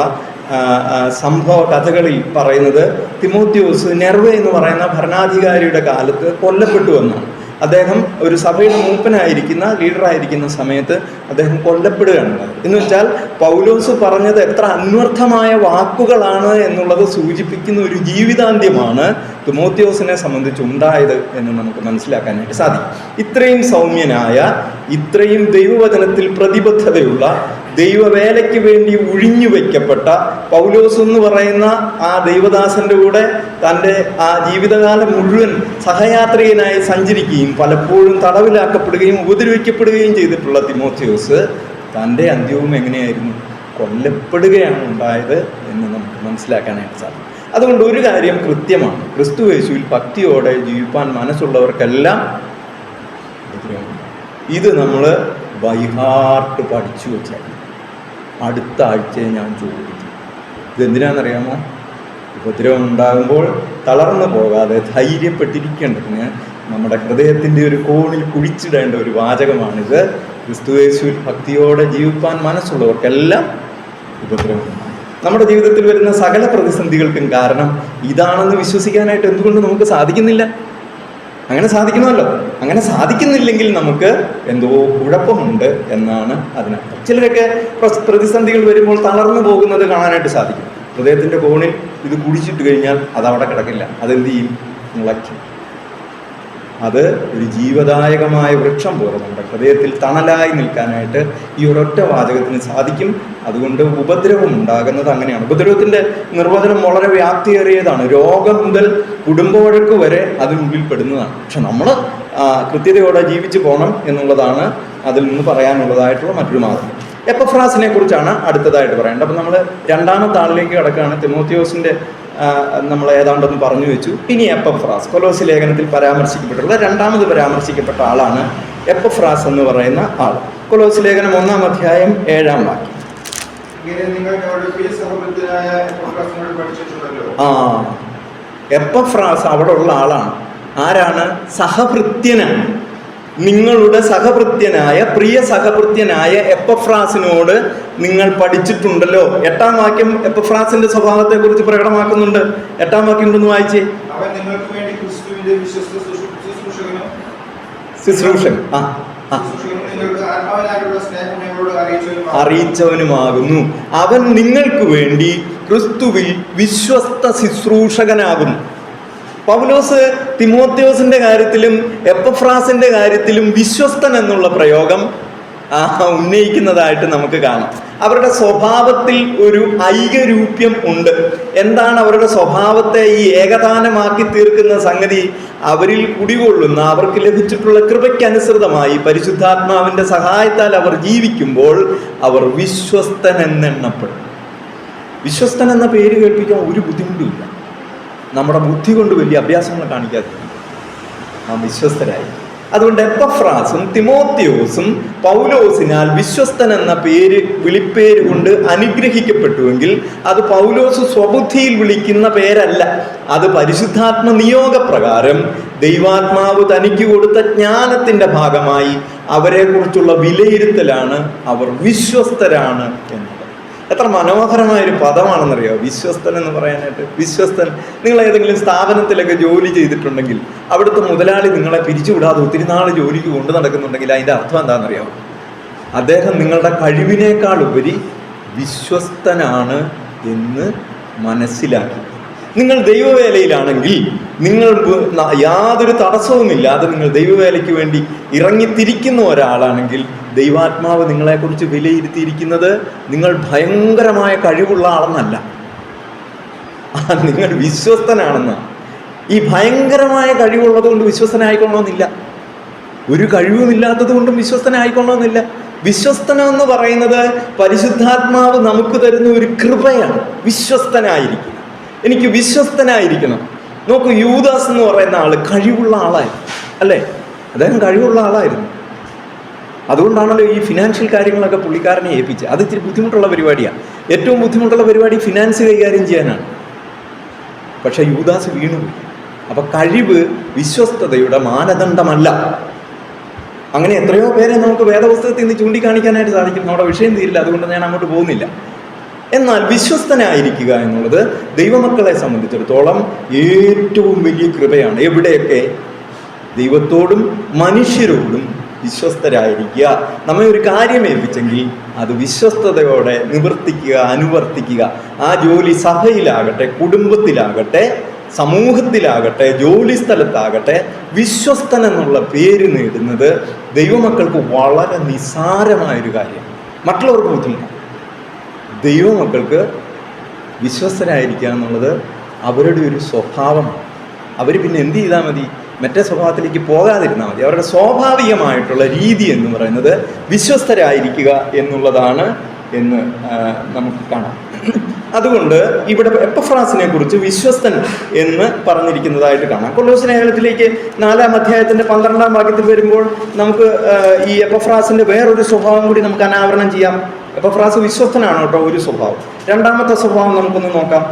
[SPEAKER 1] സംഭവ കഥകളിൽ പറയുന്നത് തിമോത്തിയോസ് നെർവേ എന്ന് പറയുന്ന ഭരണാധികാരിയുടെ കാലത്ത് കൊല്ലപ്പെട്ടു എന്നാണ്. അദ്ദേഹം ഒരു സഭയുടെ മൂപ്പനായിരിക്കുന്ന, ലീഡറായിരിക്കുന്ന സമയത്ത് അദ്ദേഹം കൊല്ലപ്പെടുകയാണ്. എന്ന് വെച്ചാൽ പൗലോസ് പറഞ്ഞത് എത്ര അന്വർത്ഥമായ വാക്കുകളാണ് എന്നുള്ളത് സൂചിപ്പിക്കുന്ന ഒരു ജീവിതാന്ത്യമാണ് തിമോത്തിയോസിനെ സംബന്ധിച്ചുണ്ടായത് എന്ന് നമുക്ക് മനസ്സിലാക്കാനായിട്ട് സാധിക്കും. ഇത്രയും സൗമ്യനായ, ഇത്രയും ദൈവവചനത്തിൽ പ്രതിബദ്ധതയുള്ള, ദൈവവേലയ്ക്ക് വേണ്ടി ഒഴിഞ്ഞു വയ്ക്കപ്പെട്ട പൗലോസ് എന്ന് പറയുന്ന ആ ദൈവദാസന്റെ കൂടെ തൻ്റെ ആ ജീവിതകാലം മുഴുവൻ സഹയാത്രികനായി സഞ്ചരിക്കുകയും പലപ്പോഴും തടവിലാക്കപ്പെടുകയും ഉപദ്രവിക്കപ്പെടുകയും ചെയ്തിട്ടുള്ള തിമോത്തിയോസ് തൻ്റെ അന്ത്യവും എങ്ങനെയായിരുന്നു? കൊല്ലപ്പെടുകയാണ് ഉണ്ടായത് എന്ന് നമുക്ക് മനസ്സിലാക്കാനായിട്ട് സാധിക്കും. അതുകൊണ്ട് ഒരു കാര്യം കൃത്യമാണ്, ക്രിസ്തു യേശുവിൽ ഭക്തിയോടെ ജീവിപ്പാൻ മനസ്സുള്ളവർക്കെല്ലാം ഉപദ്രവം. ഇത് നമ്മൾ ബൈഹാർട്ട് പഠിച്ചു വെച്ചാൽ അടുത്ത ആഴ്ചയെ ഞാൻ ചോദിക്കും. ഇതെന്തിനാണെന്നറിയാമോ? ഉപദ്രവം ഉണ്ടാകുമ്പോൾ തളർന്നു പോകാതെ ധൈര്യപ്പെട്ടിരിക്കേണ്ടതിന് നമ്മുടെ ഹൃദയത്തിൻ്റെ ഒരു കോണിൽ കുഴിച്ചിടേണ്ട ഒരു വാചകമാണിത്. ക്രിസ്തുയേശുവിൽ ഭക്തിയോടെ ജീവിപ്പാൻ മനസ്സുള്ളവർക്കെല്ലാം ഉപദ്രവം. നമ്മുടെ ജീവിതത്തിൽ വരുന്ന സകല പ്രതിസന്ധികൾക്കും കാരണം ഇതാണെന്ന് വിശ്വസിക്കാനായിട്ട് എന്തുകൊണ്ട് നമുക്ക് സാധിക്കുന്നില്ല? അങ്ങനെ സാധിക്കണമല്ലോ. അങ്ങനെ സാധിക്കുന്നില്ലെങ്കിൽ നമുക്ക് എന്തോ കുഴപ്പമുണ്ട് എന്നാണ് അതിനർത്ഥം. ചിലരൊക്കെ പ്രതിസന്ധികൾ വരുമ്പോൾ തളർന്നു പോകുന്നത് കാണാനായിട്ട് സാധിക്കും. ഹൃദയത്തിൻ്റെ കോണിൽ ഇത് കുടിച്ചിട്ട് കഴിഞ്ഞാൽ അതവിടെ കിടക്കില്ല, അതെന്ത് ചെയ്യും? മുളയ്ക്കും. അത് ഒരു ജീവദായകമായ വൃക്ഷം പോലെ നമ്മുടെ ഹൃദയത്തിൽ തണലായി നിൽക്കാനായിട്ട് ഈ ഒരൊറ്റ വാചകത്തിന് സാധിക്കും. അതുകൊണ്ട് ഉപദ്രവം ഉണ്ടാകുന്നത് അങ്ങനെയാണ്. ഉപദ്രവത്തിൻ്റെ നിർവചനം വളരെ വ്യാപ്തിയേറിയതാണ്. രോഗം മുതൽ കുടുംബവഴക്ക് വരെ അതിനുള്ളിൽ പെടുന്നതാണ്. പക്ഷെ നമ്മൾ കൃത്യതയോടെ ജീവിച്ചു പോകണം എന്നുള്ളതാണ് അതിൽ നിന്ന് പറയാനുള്ളതായിട്ടുള്ള മറ്റൊരു മാർഗം. എപ്പഫ്രാസിനെ കുറിച്ചാണ് അടുത്തതായിട്ട് പറയേണ്ടത്. അപ്പം നമ്മൾ രണ്ടാമത്തെ ആളിലേക്ക് കിടക്കുകയാണ്. തിമോത്തിയോസിൻ്റെ നമ്മൾ ഏതാണ്ടൊന്ന് പറഞ്ഞു വെച്ചു. ഇനി എപ്പഫ്രാസ്, കൊലോസ്യ ലേഖനത്തിൽ പരാമർശിക്കപ്പെട്ടുള്ള രണ്ടാമത് പരാമർശിക്കപ്പെട്ട ആളാണ് എപ്പഫ്രാസ് എന്ന് പറയുന്ന ആൾ. കൊലോസ്യ ലേഖനം 1-ാം അധ്യായം 7-ാം വാക്യം. എപ്പഫ്രാസ് അവിടെ ഉള്ള ആളാണ്. ആരാണ്? സഹഭൃത്യനാണ്. നിങ്ങളുടെ സഹഭൃത്യനായ, പ്രിയ സഹഭൃത്യനായ എപ്പഫ്രാസിനോട് നിങ്ങൾ പഠിച്ചിട്ടുണ്ടല്ലോ. 8-ാം വാക്യം എപ്പഫ്രാസിന്റെ സ്വഭാവത്തെ കുറിച്ച് പ്രകടമാക്കുന്നുണ്ട്. 8-ാം വാക്യം കൊണ്ടൊന്ന് വായിച്ചേ. ശുശ്രൂഷൻ അറിയിച്ചവനുമാകുന്നു. അവൻ നിങ്ങൾക്ക് വേണ്ടി ക്രിസ്തുവിൽ വിശ്വസ്ത ശുശ്രൂഷകനാകുന്നു. പൗലോസ് തിമോത്തിയോസിന്റെ കാര്യത്തിലും എപ്പഫ്രാസിന്റെ കാര്യത്തിലും വിശ്വസ്തൻ എന്നുള്ള പ്രയോഗം ഉന്നയിക്കുന്നതായിട്ട് നമുക്ക് കാണാം. അവരുടെ സ്വഭാവത്തിൽ ഒരു ഐകരൂപ്യം ഉണ്ട്. എന്താണ് അവരുടെ സ്വഭാവത്തെ ഈ ഏകദാനമാക്കി തീർക്കുന്ന സംഗതി? അവരിൽ കുടികൊള്ളുന്ന, അവർക്ക് ലഭിച്ചിട്ടുള്ള കൃപയ്ക്കനുസൃതമായി പരിശുദ്ധാത്മാവിന്റെ സഹായത്താൽ അവർ ജീവിക്കുമ്പോൾ അവർ വിശ്വസ്തൻ എന്നെണ്ണപ്പെടും. വിശ്വസ്തൻ എന്ന പേര് കേൾപ്പിക്കാൻ ഒരു ബുദ്ധിമുട്ടുമില്ല. നമ്മുടെ ബുദ്ധി കൊണ്ട് വലിയ അഭ്യാസങ്ങൾ കാണിക്കാതെ വിശ്വസ്തരായി. അതുകൊണ്ട് എപ്പഫ്രാസും തിമോത്തിയോസും പൗലോസിനാൽ വിശ്വസ്തൻ എന്ന പേര്, വിളിപ്പേര് കൊണ്ട് അനുഗ്രഹിക്കപ്പെട്ടുവെങ്കിൽ അത് പൗലോസ് സ്വബുദ്ധിയിൽ വിളിക്കുന്ന പേരല്ല. അത് പരിശുദ്ധാത്മ നിയോഗപ്രകാരം ദൈവാത്മാവ് തനിക്ക് കൊടുത്ത ജ്ഞാനത്തിന്റെ ഭാഗമായി അവരെ കുറിച്ചുള്ള വിലയിരുത്തലാണ് അവർ വിശ്വസ്തരാണ് എന്നത്. എത്ര മനോഹരമായൊരു പദമാണെന്നറിയോ വിശ്വസ്തൻ എന്ന് പറയാനായിട്ട്. വിശ്വസ്തൻ, നിങ്ങൾ ഏതെങ്കിലും സ്ഥാപനത്തിലൊക്കെ ജോലി ചെയ്തിട്ടുണ്ടെങ്കിൽ അവിടുത്തെ മുതലാളി നിങ്ങളെ പിരിച്ചുവിടാതെ ഒത്തിരി നാൾ ജോലിക്ക് കൊണ്ടു നടക്കുന്നുണ്ടെങ്കിൽ അതിൻ്റെ അർത്ഥം എന്താണെന്നറിയോ? അദ്ദേഹം നിങ്ങളുടെ കഴിവിനേക്കാൾ ഉപരി വിശ്വസ്തനാണ് എന്ന് മനസ്സിലാക്കി. നിങ്ങൾ ദൈവവേലയിലാണെങ്കിൽ, നിങ്ങൾ യാതൊരു തടസ്സവുമില്ലാതെ നിങ്ങൾ ദൈവവേലയ്ക്ക് വേണ്ടി ഇറങ്ങിത്തിരിക്കുന്ന ഒരാളാണെങ്കിൽ ദൈവാത്മാവ് നിങ്ങളെക്കുറിച്ച് വിലയിരുത്തിയിരിക്കുന്നത് നിങ്ങൾ ഭയങ്കരമായ കഴിവുള്ള ആളെന്നല്ല, നിങ്ങൾ വിശ്വസ്തനാണെന്നാണ്. ഈ ഭയങ്കരമായ കഴിവുള്ളത് കൊണ്ട് വിശ്വസ്തനായിക്കൊള്ളണമെന്നില്ല, ഒരു കഴിവുമില്ലാത്തത് കൊണ്ടും വിശ്വസ്തനായിക്കൊള്ളണമെന്നില്ല. വിശ്വസ്തനെന്ന് പറയുന്നത് പരിശുദ്ധാത്മാവ് നമുക്ക് തരുന്ന ഒരു കൃപയാണ്. വിശ്വസ്തനായിരിക്കും, എനിക്ക് വിശ്വസ്തനായിരിക്കണം. നോക്കൂ, യൂദാസ് എന്ന് പറയുന്ന ആള് കഴിവുള്ള ആളായിരുന്നു, അല്ലേ? അദ്ദേഹം കഴിവുള്ള ആളായിരുന്നു. അതുകൊണ്ടാണല്ലോ ഈ ഫിനാൻഷ്യൽ കാര്യങ്ങളൊക്കെ പുള്ളിക്കാരനെ ഏൽപ്പിച്ചത്. അത് ഇത്തിരി ബുദ്ധിമുട്ടുള്ള പരിപാടിയാണ്. ഏറ്റവും ബുദ്ധിമുട്ടുള്ള പരിപാടി ഫിനാൻസ് കൈകാര്യം ചെയ്യാനാണ്. പക്ഷെ യൂദാസ് വീണുപോയി. അപ്പൊ കഴിവ് വിശ്വസ്തതയുടെ മാനദണ്ഡമല്ല. അങ്ങനെ എത്രയോ പേരെ നമുക്ക് വേദപുസ്തകത്തിൽ നിന്ന് ചൂണ്ടിക്കാണിക്കാനായിട്ട് സാധിക്കും. നമ്മുടെ വിഷയം തീരില്ല, അതുകൊണ്ട് ഞാൻ അങ്ങോട്ട് പോകുന്നില്ല. എന്നാൽ വിശ്വസ്തനായിരിക്കുക എന്നുള്ളത് ദൈവമക്കളെ സംബന്ധിച്ചിടത്തോളം ഏറ്റവും വലിയ കൃപയാണ്. എവിടെയൊക്കെ? ദൈവത്തോടും മനുഷ്യരോടും വിശ്വസ്തരായിരിക്കുക. നമ്മെ ഒരു കാര്യം ഏൽപ്പിച്ചെങ്കിൽ അത് വിശ്വസ്തയോടെ നിവർത്തിക്കുക, അനുവർത്തിക്കുക. ആ ജോലി സഭയിലാകട്ടെ, കുടുംബത്തിലാകട്ടെ, സമൂഹത്തിലാകട്ടെ, ജോലി സ്ഥലത്താകട്ടെ, വിശ്വസ്തൻ എന്നുള്ള പേര് നേടുന്നത് ദൈവമക്കൾക്ക് വളരെ നിസ്സാരമായൊരു കാര്യം. മറ്റുള്ളവർക്ക് ബുദ്ധിമുട്ടാണ്. ദൈവമക്കൾക്ക് വിശ്വസ്തരായിരിക്കുക എന്നുള്ളത് അവരുടെ ഒരു സ്വഭാവമാണ്. അവർ പിന്നെ എന്ത് ചെയ്താൽ മതി? മറ്റേ സ്വഭാവത്തിലേക്ക് പോകാതിരുന്നാൽ മതി. അവരുടെ സ്വാഭാവികമായിട്ടുള്ള രീതി എന്ന് പറയുന്നത് വിശ്വസ്തരായിരിക്കുക എന്നുള്ളതാണ് എന്ന് നമുക്ക് കാണാം. അതുകൊണ്ട് ഇവിടെ എപ്പഫ്രാസിനെ കുറിച്ച് വിശ്വസ്തൻ എന്ന് പറഞ്ഞിരിക്കുന്നതായിട്ട് കാണാം. കൊലോസ്യ ലേഖനത്തിലേക്ക് 4-ാം അധ്യായത്തിന്റെ 12-ാം വാക്യത്തിൽ വരുമ്പോൾ നമുക്ക് ഈ എപ്പഫ്രാസിന്റെ വേറൊരു സ്വഭാവം കൂടി നമുക്ക് അനാവരണം ചെയ്യാം. എപ്പഫ്രാസ് വിശ്വസ്തനാണ് കേട്ടോ, ഒരു സ്വഭാവം. രണ്ടാമത്തെ സ്വഭാവം നമുക്കൊന്ന് നോക്കാം.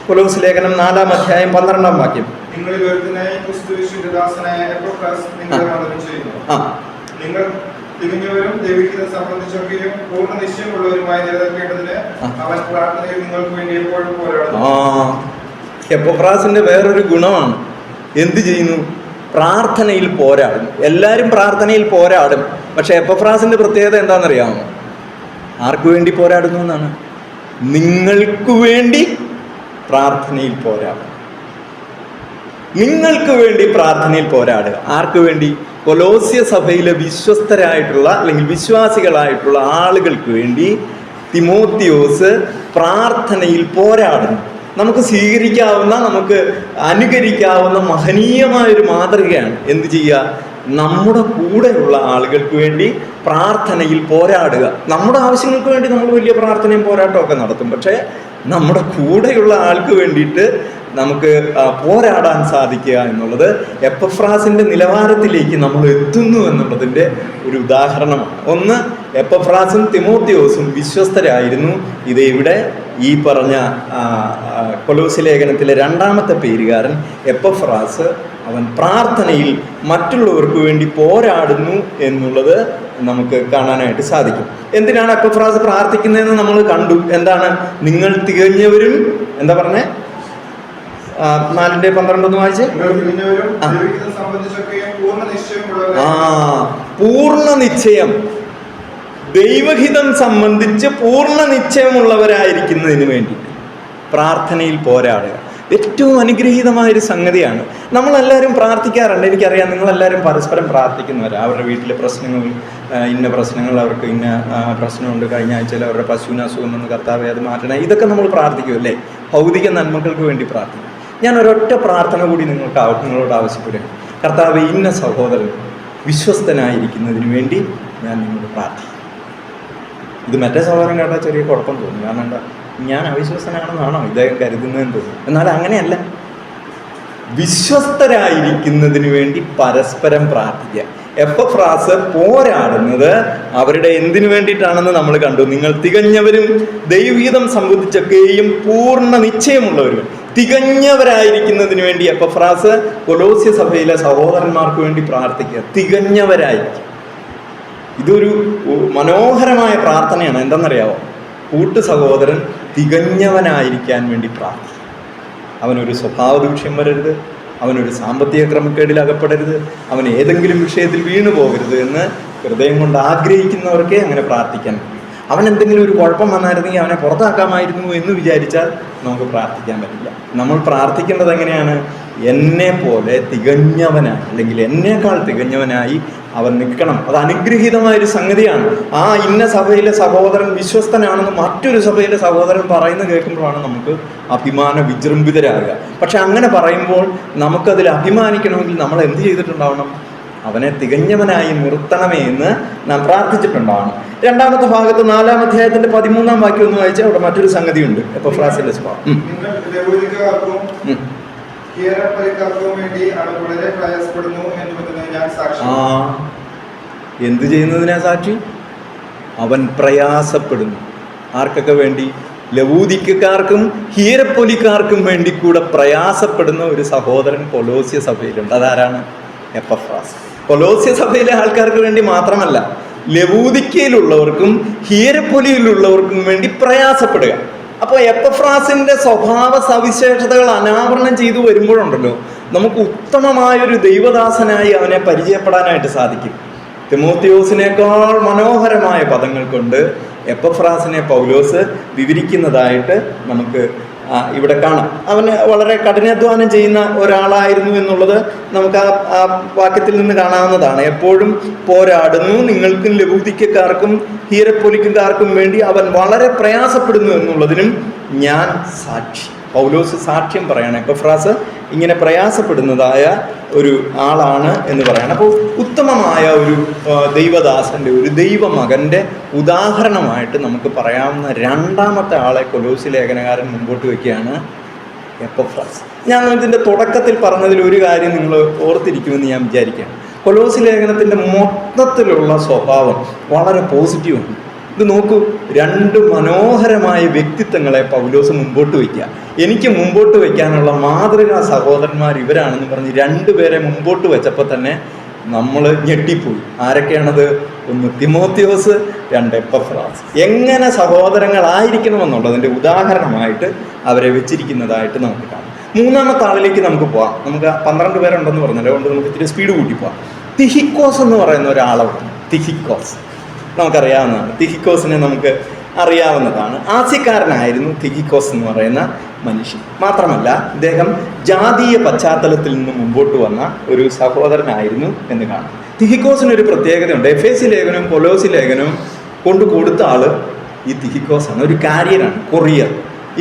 [SPEAKER 1] കൊലോസ്യ ലേഖനം 4-ാം അധ്യായം 12-ാം വാക്യം.
[SPEAKER 2] തികഞ്ഞവരും ദൈവഹിതം സംബന്ധിച്ചൊക്കെയും പൂർണ്ണ നിശ്ചയമുള്ളവരുമായി നിലനിൽക്കേണ്ടതിന് അവൻ പ്രാർത്ഥനയിൽ നിങ്ങൾക്ക് വേണ്ടി എപ്പോഴും പോരാടുന്നു.
[SPEAKER 1] എപ്പഫ്രാസിന്റെ വേറൊരു ഗുണമാണ്, എന്ത് ചെയ്യുന്നു? പ്രാർത്ഥനയിൽ പോരാടും. എല്ലാവരും പ്രാർത്ഥനയിൽ പോരാടും. പക്ഷെ എപ്പഫ്രാസിന്റെ പ്രത്യേകത എന്താണെന്നറിയാമോ? ആർക്കു വേണ്ടി പോരാടുന്നു എന്നാണ്? നിങ്ങൾക്ക് വേണ്ടി പ്രാർത്ഥനയിൽ പോരാടും. നിങ്ങൾക്ക് വേണ്ടി പ്രാർത്ഥനയിൽ പോരാടുക. ആർക്ക് വേണ്ടി? കൊലോസ്യ സഭയിലെ വിശ്വസ്തരായിട്ടുള്ള അല്ലെങ്കിൽ വിശ്വാസികളായിട്ടുള്ള ആളുകൾക്ക് വേണ്ടി തിമോത്തിയോസ് പ്രാർത്ഥനയിൽ പോരാടുന്നു. നമുക്ക് സ്വീകരിക്കാവുന്ന, നമുക്ക് അനുകരിക്കാവുന്ന മഹനീയമായൊരു മാതൃകയാണ്. എന്ത് ചെയ്യുക? നമ്മുടെ കൂടെയുള്ള ആളുകൾക്ക് വേണ്ടി പ്രാർത്ഥനയിൽ പോരാടുക. നമ്മുടെ ആവശ്യങ്ങൾക്ക് വേണ്ടി നമ്മൾ വലിയ പ്രാർത്ഥനയും പോരാട്ടമൊക്കെ നടത്തും. പക്ഷേ നമ്മുടെ കൂടെയുള്ള ആൾക്ക് വേണ്ടിയിട്ട് നമുക്ക് പോരാടാൻ സാധിക്കുക എന്നുള്ളത് എപ്പഫ്രാസിന്റെ നിലവാരത്തിലേക്ക് നമ്മൾ എത്തുന്നു എന്നുള്ളതിൻ്റെ ഒരു ഉദാഹരണമാണ്. ഒന്ന്, എപ്പഫ്രാസും തിമോത്തിയോസും വിശ്വസ്തരായിരുന്നു. ഇത് ഇവിടെ ഈ പറഞ്ഞ കൊലോസ്യ ലേഖനത്തിലെ രണ്ടാമത്തെ പേരുകാരൻ എപ്പഫ്രാസ്, അവൻ പ്രാർത്ഥനയിൽ മറ്റുള്ളവർക്ക് വേണ്ടി പോരാടുന്നു എന്നുള്ളത് നമുക്ക് കാണാനായിട്ട് സാധിക്കും. എന്തിനാണ് എപ്പഫ്രാസ് പ്രാർത്ഥിക്കുന്നതെന്ന് നമ്മൾ കണ്ടു. എന്താണ്? നിങ്ങൾ തികഞ്ഞവരും, എന്താ പറഞ്ഞേ? 4:12 വായിച്ച്. പൂർണ്ണ നിശ്ചയം, ദൈവഹിതം സംബന്ധിച്ച് പൂർണ്ണ നിശ്ചയമുള്ളവരായിരിക്കുന്നതിന് വേണ്ടി പ്രാർത്ഥനയിൽ പോരാടുക ഏറ്റവും അനുഗ്രഹീതമായൊരു സംഗതിയാണ്. നമ്മളെല്ലാവരും പ്രാർത്ഥിക്കാറുണ്ട്. എനിക്കറിയാം, നിങ്ങളെല്ലാവരും പരസ്പരം പ്രാർത്ഥിക്കുന്നവരാണ്. അവരുടെ വീട്ടിലെ പ്രശ്നങ്ങൾ, ഇന്ന പ്രശ്നങ്ങൾ, അവർക്ക് ഇന്ന പ്രശ്നമുണ്ട്, കഴിഞ്ഞ ആഴ്ചയിൽ അവരുടെ പശുവിന് അസുഖം വന്ന് കർത്താവെ അത് മാറ്റണം, ഇതൊക്കെ നമ്മൾ പ്രാർത്ഥിക്കുമല്ലേ? ഭൗതിക നന്മകൾക്ക് വേണ്ടി പ്രാർത്ഥിക്കും. ഞാൻ ഒരൊറ്റ പ്രാർത്ഥന കൂടി നിങ്ങളോട് ആവശ്യപ്പെടുകയാണ്. കർത്താവെ, ഇന്ന സഹോദരൻ വിശ്വസ്തനായിരിക്കുന്നതിന് വേണ്ടി ഞാൻ നിങ്ങളോട് പ്രാർത്ഥിക്കും. ഇത് മറ്റേ സഹോദരൻ കേട്ടാൽ ചെറിയ കുഴപ്പം തോന്നും. കാരണം എന്താ? ഞാൻ അവിശ്വസ്തനാണെന്നാണോ ഇദ്ദേഹം കരുതുന്നതെന്ന് തോന്നും. എന്നാൽ അങ്ങനെയല്ല. വിശ്വസ്തരായിരിക്കുന്നതിന് വേണ്ടി പരസ്പരം പ്രാർത്ഥിക്കുക. എപ്പഫ്രാസ് പോരാടുന്നത് അവരുടെ എന്തിനു വേണ്ടിയിട്ടാണെന്ന് നമ്മൾ കണ്ടു. നിങ്ങൾ തികഞ്ഞവരും ദൈവഹിതം സംബന്ധിച്ചൊക്കെയും പൂർണ്ണ നിശ്ചയമുള്ളവരും. തികഞ്ഞവരായിരിക്കുന്നതിന് വേണ്ടി എപ്പഫ്രാസ് കൊലോസ്യ സഭയിലെ സഹോദരന്മാർക്ക് വേണ്ടി പ്രാർത്ഥിക്കുക. തികഞ്ഞവരായിരിക്കും. ഇതൊരു മനോഹരമായ പ്രാർത്ഥനയാണ്. എന്തെന്നറിയാവോ? കൂട്ടു സഹോദരൻ തികഞ്ഞവനായിരിക്കാൻ വേണ്ടി പ്രാർത്ഥിക്കും. അവനൊരു സ്വഭാവ ദൂഷ്യം വരരുത്, അവനൊരു സാമ്പത്തിക ക്രമക്കേടിൽ അകപ്പെടരുത്, അവൻ ഏതെങ്കിലും വിഷയത്തിൽ വീണു പോകരുത് എന്ന് ഹൃദയം കൊണ്ട് ആഗ്രഹിക്കുന്നവർക്കേ അങ്ങനെ പ്രാർത്ഥിക്കാൻ പറ്റും. അവൻ എന്തെങ്കിലും ഒരു കുഴപ്പം വന്നായിരുന്നെങ്കിൽ അവനെ പുറത്താക്കാമായിരുന്നു എന്ന് വിചാരിച്ചാൽ നമുക്ക് പ്രാർത്ഥിക്കാൻ പറ്റില്ല. നമ്മൾ പ്രാർത്ഥിക്കേണ്ടത് എങ്ങനെയാണ്? എന്നെ പോലെ തികഞ്ഞവനായി, അല്ലെങ്കിൽ എന്നേക്കാൾ തികഞ്ഞവനായി അവൻ നിൽക്കണം. അത് അനുഗ്രഹീതമായൊരു സംഗതിയാണ്. ഇന്ന സഭയിലെ സഹോദരൻ വിശ്വസ്തനാണെന്ന് മറ്റൊരു സഭയിലെ സഹോദരൻ പറയുന്നത് കേൾക്കുമ്പോഴാണ് നമുക്ക് അഭിമാന വിജൃംഭിതരാകുക. പക്ഷെ അങ്ങനെ പറയുമ്പോൾ നമുക്കതിൽ അഭിമാനിക്കണമെങ്കിൽ നമ്മൾ എന്ത് ചെയ്തിട്ടുണ്ടാവണം? അവനെ തികഞ്ഞവനായി നിർത്തണമേ എന്ന് നാം പ്രാർത്ഥിച്ചിട്ടുണ്ടാവണം. രണ്ടാമത്തെ ഭാഗത്ത് 4-ാം അധ്യായത്തിന്റെ 13-ാം വാക്യം ഒന്ന് വായിച്ചാൽ അവിടെ മറ്റൊരു സംഗതിയുണ്ട്. എപ്പഫ്രാസിന്റെ സ്വഭാവം. എന്ത് ചെയ്യുന്നതിനാ സാക്ഷി? അവൻ പ്രയാസപ്പെടുന്നു. ആർക്കൊക്കെ വേണ്ടി? ലവൂദിക്കാർക്കും ഹീരപ്പൊലിക്കാർക്കും വേണ്ടി കൂടെ പ്രയാസപ്പെടുന്ന ഒരു സഹോദരൻ കൊലോസ്യ സഭയിലുണ്ട്. അതാരാണ്? എപ്പഫ്രാസ്. കൊലോസ്യ സഭയിലെ ആൾക്കാർക്ക് വേണ്ടി മാത്രമല്ല, ലവൂദിക്കയിലുള്ളവർക്കും ഹീരപ്പൊലിയിലുള്ളവർക്കും വേണ്ടി പ്രയാസപ്പെടുക. അപ്പോൾ എപ്പഫ്രാസിന്റെ സ്വഭാവ സവിശേഷതകൾ അനാവരണം ചെയ്തു വരുമ്പോഴുണ്ടല്ലോ, നമുക്ക് ഉത്തമമായൊരു ദൈവദാസനായി അവനെ പരിചയപ്പെടാനായിട്ട് സാധിക്കും. തിമോത്തിയോസിനേക്കാൾ മനോഹരമായ പദങ്ങൾ കൊണ്ട് എപ്പഫ്രാസിനെ പൗലോസ് വിവരിക്കുന്നതായിട്ട് നമുക്ക് ഇവിടെ കാണാം. അവന് വളരെ കഠിനാധ്വാനം ചെയ്യുന്ന ഒരാളായിരുന്നു എന്നുള്ളത് നമുക്ക് ആ വാക്യത്തിൽ നിന്ന് കാണാവുന്നതാണ്. എപ്പോഴും പോരാടുന്നു, നിങ്ങൾക്കും ലവൂദിക്കക്കാർക്കും ഹീരപ്പൊലിക്കാർക്കും വേണ്ടി അവൻ വളരെ പ്രയാസപ്പെടുന്നു എന്നുള്ളതിനും ഞാൻ സാക്ഷി. പൗലോസ് സാക്ഷ്യം പറയണം. എപ്പഫ്രാസ് ഇങ്ങനെ പ്രയാസപ്പെടുന്നതായ ഒരു ആളാണ് എന്ന് പറയണം. അപ്പോൾ ഉത്തമമായ ഒരു ദൈവദാസന്റെ, ഒരു ദൈവമകന്റെ ഉദാഹരണമായിട്ട് നമുക്ക് പറയാവുന്ന രണ്ടാമത്തെ ആളെ കൊലോസ്യ ലേഖനകാരൻ മുമ്പോട്ട് വയ്ക്കുകയാണ്, എപ്പഫ്രാസ്. ഞാൻ ഇതിൻ്റെ തുടക്കത്തിൽ പറഞ്ഞതിൽ ഒരു കാര്യം നിങ്ങൾ ഓർത്തിരിക്കുമെന്ന് ഞാൻ വിചാരിക്കുകയാണ്. കൊലോസ്യ ലേഖനത്തിൻ്റെ മൊത്തത്തിലുള്ള സ്വഭാവം വളരെ പോസിറ്റീവാണ്. ഇത് നോക്കൂ, രണ്ട് മനോഹരമായ വ്യക്തിത്വങ്ങളെ പൗലോസ് മുമ്പോട്ട് വയ്ക്കുക. എനിക്ക് മുമ്പോട്ട് വയ്ക്കാനുള്ള മാതൃകാ സഹോദരന്മാർ ഇവരാണെന്ന് പറഞ്ഞ് രണ്ടുപേരെ മുമ്പോട്ട് വെച്ചപ്പോൾ തന്നെ നമ്മൾ ഞെട്ടിപ്പോയി. ആരൊക്കെയാണത്? ഒന്ന് തിമോത്തിയോസ്, 2 എപ്പഫ്രാസ്. എങ്ങനെ സഹോദരങ്ങളായിരിക്കണമെന്നുള്ളതിൻ്റെ ഉദാഹരണമായിട്ട് അവരെ വെച്ചിരിക്കുന്നതായിട്ട് നമുക്ക് കാണാം. മൂന്നാമത്തെ ആളിലേക്ക് നമുക്ക് പോവാം. നമുക്ക് 12 പേരുണ്ടെന്ന് പറഞ്ഞല്ലോ, അതുകൊണ്ട് നമുക്ക് ഇത്തിരി സ്പീഡ് കൂട്ടി പോവാം. തിഹിക്കോസ് എന്ന് പറയുന്ന ഒരാളാണ്. തിഹിക്കോസ് നമുക്കറിയാവുന്നതാണ്. തിഹിക്കോസിനെ നമുക്ക് അറിയാവുന്നതാണ്. ആസ്യക്കാരനായിരുന്നു തിഹിക്കോസ് എന്ന് പറയുന്ന മനുഷ്യൻ. മാത്രമല്ല ഇദ്ദേഹം ജാതീയ പശ്ചാത്തലത്തിൽ നിന്ന് മുമ്പോട്ട് വന്ന ഒരു സഹോദരനായിരുന്നു എന്ന് കാണാം. തിഹിക്കോസിനൊരു പ്രത്യേകതയുണ്ട്. എഫേസ്യ ലേഖനവും കൊലോസി ലേഖനവും കൊണ്ട് കൊടുത്ത ആള് ഈ തിഹിക്കോസാണ്. ഒരു കാരിയറാണ്, കൊറിയർ.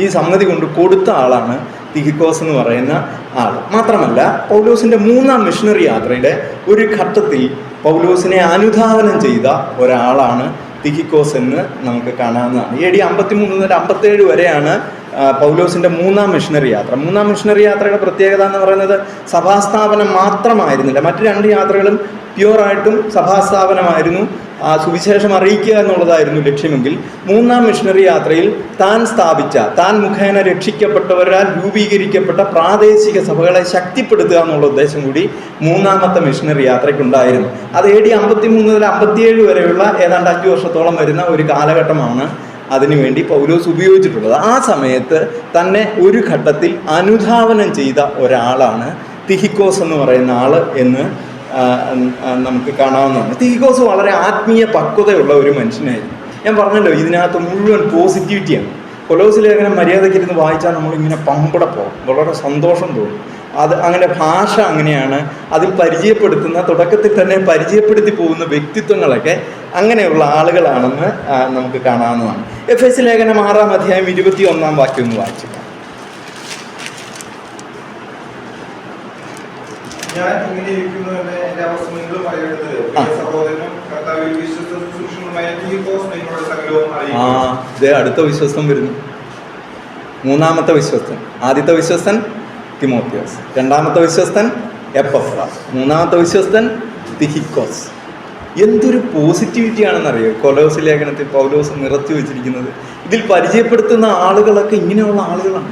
[SPEAKER 1] ഈ സംഗതി കൊണ്ട് കൊടുത്ത ആളാണ് തിഹിക്കോസ് എന്ന് പറയുന്ന ആൾ. മാത്രമല്ല പൗലോസിൻ്റെ 3-ാം മിഷണറി യാത്രയുടെ ഒരു ഘട്ടത്തിൽ പൗലോസിനെ അനുധാവനം ചെയ്ത ഒരാളാണ് തിഹിക്കോസ് എന്ന് നമുക്ക് കാണാവുന്നതാണ്. AD 53 മുതൽ 57 വരെയാണ് പൗലോസിൻ്റെ 3-ാം മിഷണറി യാത്ര. 3-ാം മിഷണറി യാത്രയുടെ പ്രത്യേകത എന്ന് പറയുന്നത് സഭാസ്ഥാപനം മാത്രമായിരുന്നില്ല. മറ്റ് 2 യാത്രകളും പ്യുവറായിട്ടും സഭാസ്ഥാപനമായിരുന്നു. സുവിശേഷം അറിയിക്കുക എന്നുള്ളതായിരുന്നു ലക്ഷ്യമെങ്കിൽ 3-ാം മിഷണറി യാത്രയിൽ താൻ സ്ഥാപിച്ച, താൻ മുഖേന രക്ഷിക്കപ്പെട്ടവരാൽ രൂപീകരിക്കപ്പെട്ട പ്രാദേശിക സഭകളെ ശക്തിപ്പെടുത്തുക എന്നുള്ള ഉദ്ദേശം കൂടി 3-ാമത്തെ മിഷണറി യാത്രയ്ക്കുണ്ടായിരുന്നു. അത് AD 53 മുതൽ 57 വരെയുള്ള ഏതാണ്ട് 5 വർഷത്തോളം വരുന്ന ഒരു കാലഘട്ടമാണ് അതിനുവേണ്ടി പൗലോസ് ഉപയോഗിച്ചിട്ടുള്ളത്. ആ സമയത്ത് തന്നെ ഒരു ഘട്ടത്തിൽ അനുധാവനം ചെയ്ത ഒരാളാണ് തിഹിക്കോസ് എന്ന് പറയുന്ന ആൾ എന്ന് നമുക്ക് കാണാവുന്നതാണ്. തിഹിക്കോസ് വളരെ ആത്മീയ പക്വതയുള്ള ഒരു മനുഷ്യനായിരുന്നു. ഞാൻ പറഞ്ഞല്ലോ, ഇതിനകത്ത് മുഴുവൻ പോസിറ്റിവിറ്റിയാണ്. കൊലോസ് ലേഖനം മര്യാദയ്ക്കിരുന്ന് വായിച്ചാൽ നമ്മളിങ്ങനെ പമ്പടെ പോകും, വളരെ സന്തോഷം തോന്നും. അത് അങ്ങനെ ഭാഷ അങ്ങനെയാണ്. അതിൽ പരിചയപ്പെടുത്തുന്ന, തുടക്കത്തിൽ തന്നെ പരിചയപ്പെടുത്തി പോകുന്ന വ്യക്തിത്വങ്ങളൊക്കെ അങ്ങനെയുള്ള ആളുകളാണെന്ന് നമുക്ക് കാണാവുന്നതാണ്. എഫേസ്യ ലേഖനം 6-ാം അധ്യായം 21-ാം വാക്യം ഒന്ന് വായിച്ചു.
[SPEAKER 2] ഞാൻ ഇങ്ങനെ ഇരിക്കുന്നുവെന്ന് എന്റെ അവസ്ഥ നിങ്ങളും അറിയേണ്ടത് സഹോദരനും കർത്താവിൽ വിശ്വസ്ത ശുശ്രൂഷകനുമായ തിഹിക്കോസ് നിങ്ങളുടെ സകലവും അറിയിക്കുന്നു.
[SPEAKER 1] അടുത്ത വിശ്വസ്തൻ വരുന്നു. 3-ാമത്തെ വിശ്വസ്തൻ. ആദ്യത്തെ വിശ്വസ്തൻ തിമോത്തിയോസ്, 2-ാമത്തെ വിശ്വസ്തൻ എപ്പഫ്രാസ്, 3-ാമത്തെ വിശ്വസ്തൻ തിഹിക്കോസ്. എന്തൊരു പോസിറ്റിവിറ്റിയാണെന്നറിയോ കൊലോസ് ലേഖനത്തിൽ പൗലോസ് നിറച്ചു വെച്ചിരിക്കുന്നത്. ഇതിൽ പരിചയപ്പെടുത്തുന്ന ആളുകളൊക്കെ ഇങ്ങനെയുള്ള ആളുകളാണ്.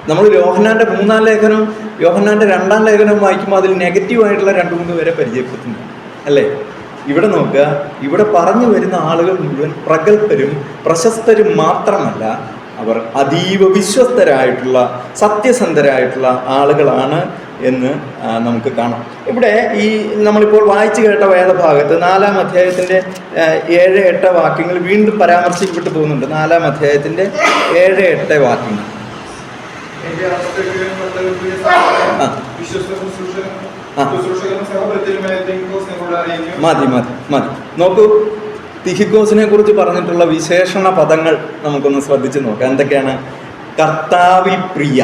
[SPEAKER 1] നമ്മൾ യോഹന്നാൻ്റെ 3-ാം ലേഖനവും യോഹന്നാൻ്റെ 2-ാം ലേഖനവും വായിക്കുമ്പോൾ അതിൽ നെഗറ്റീവായിട്ടുള്ള 2-3 പേരെ പരിചയപ്പെടുത്തുന്നു അല്ലേ? ഇവിടെ നോക്കുക, ഇവിടെ പറഞ്ഞു വരുന്ന ആളുകൾ മുഴുവൻ പ്രഗത്ഭരും പ്രശസ്തരും മാത്രമല്ല, അവർ അതീവ വിശ്വസ്തരായിട്ടുള്ള സത്യസന്ധരായിട്ടുള്ള ആളുകളാണ് എന്ന് നമുക്ക് കാണാം. ഇവിടെ ഈ നമ്മളിപ്പോൾ വായിച്ചു കേട്ട വേദഭാഗത്ത് 4-ാം അധ്യായത്തിൻ്റെ 7-8 വാക്യങ്ങൾ വീണ്ടും പരാമർശിക്കപ്പെട്ടു പോകുന്നുണ്ട്. 4-ാം അധ്യായത്തിൻ്റെ 7-8 വാക്യങ്ങൾ. മതി നോക്കൂ, തിഹിക്കോസിനെ കുറിച്ച് പറഞ്ഞിട്ടുള്ള വിശേഷണ പദങ്ങൾ നമുക്കൊന്ന് ശ്രദ്ധിച്ച് നോക്കാം. എന്തൊക്കെയാണ്? കർത്താവിൽ പ്രിയ.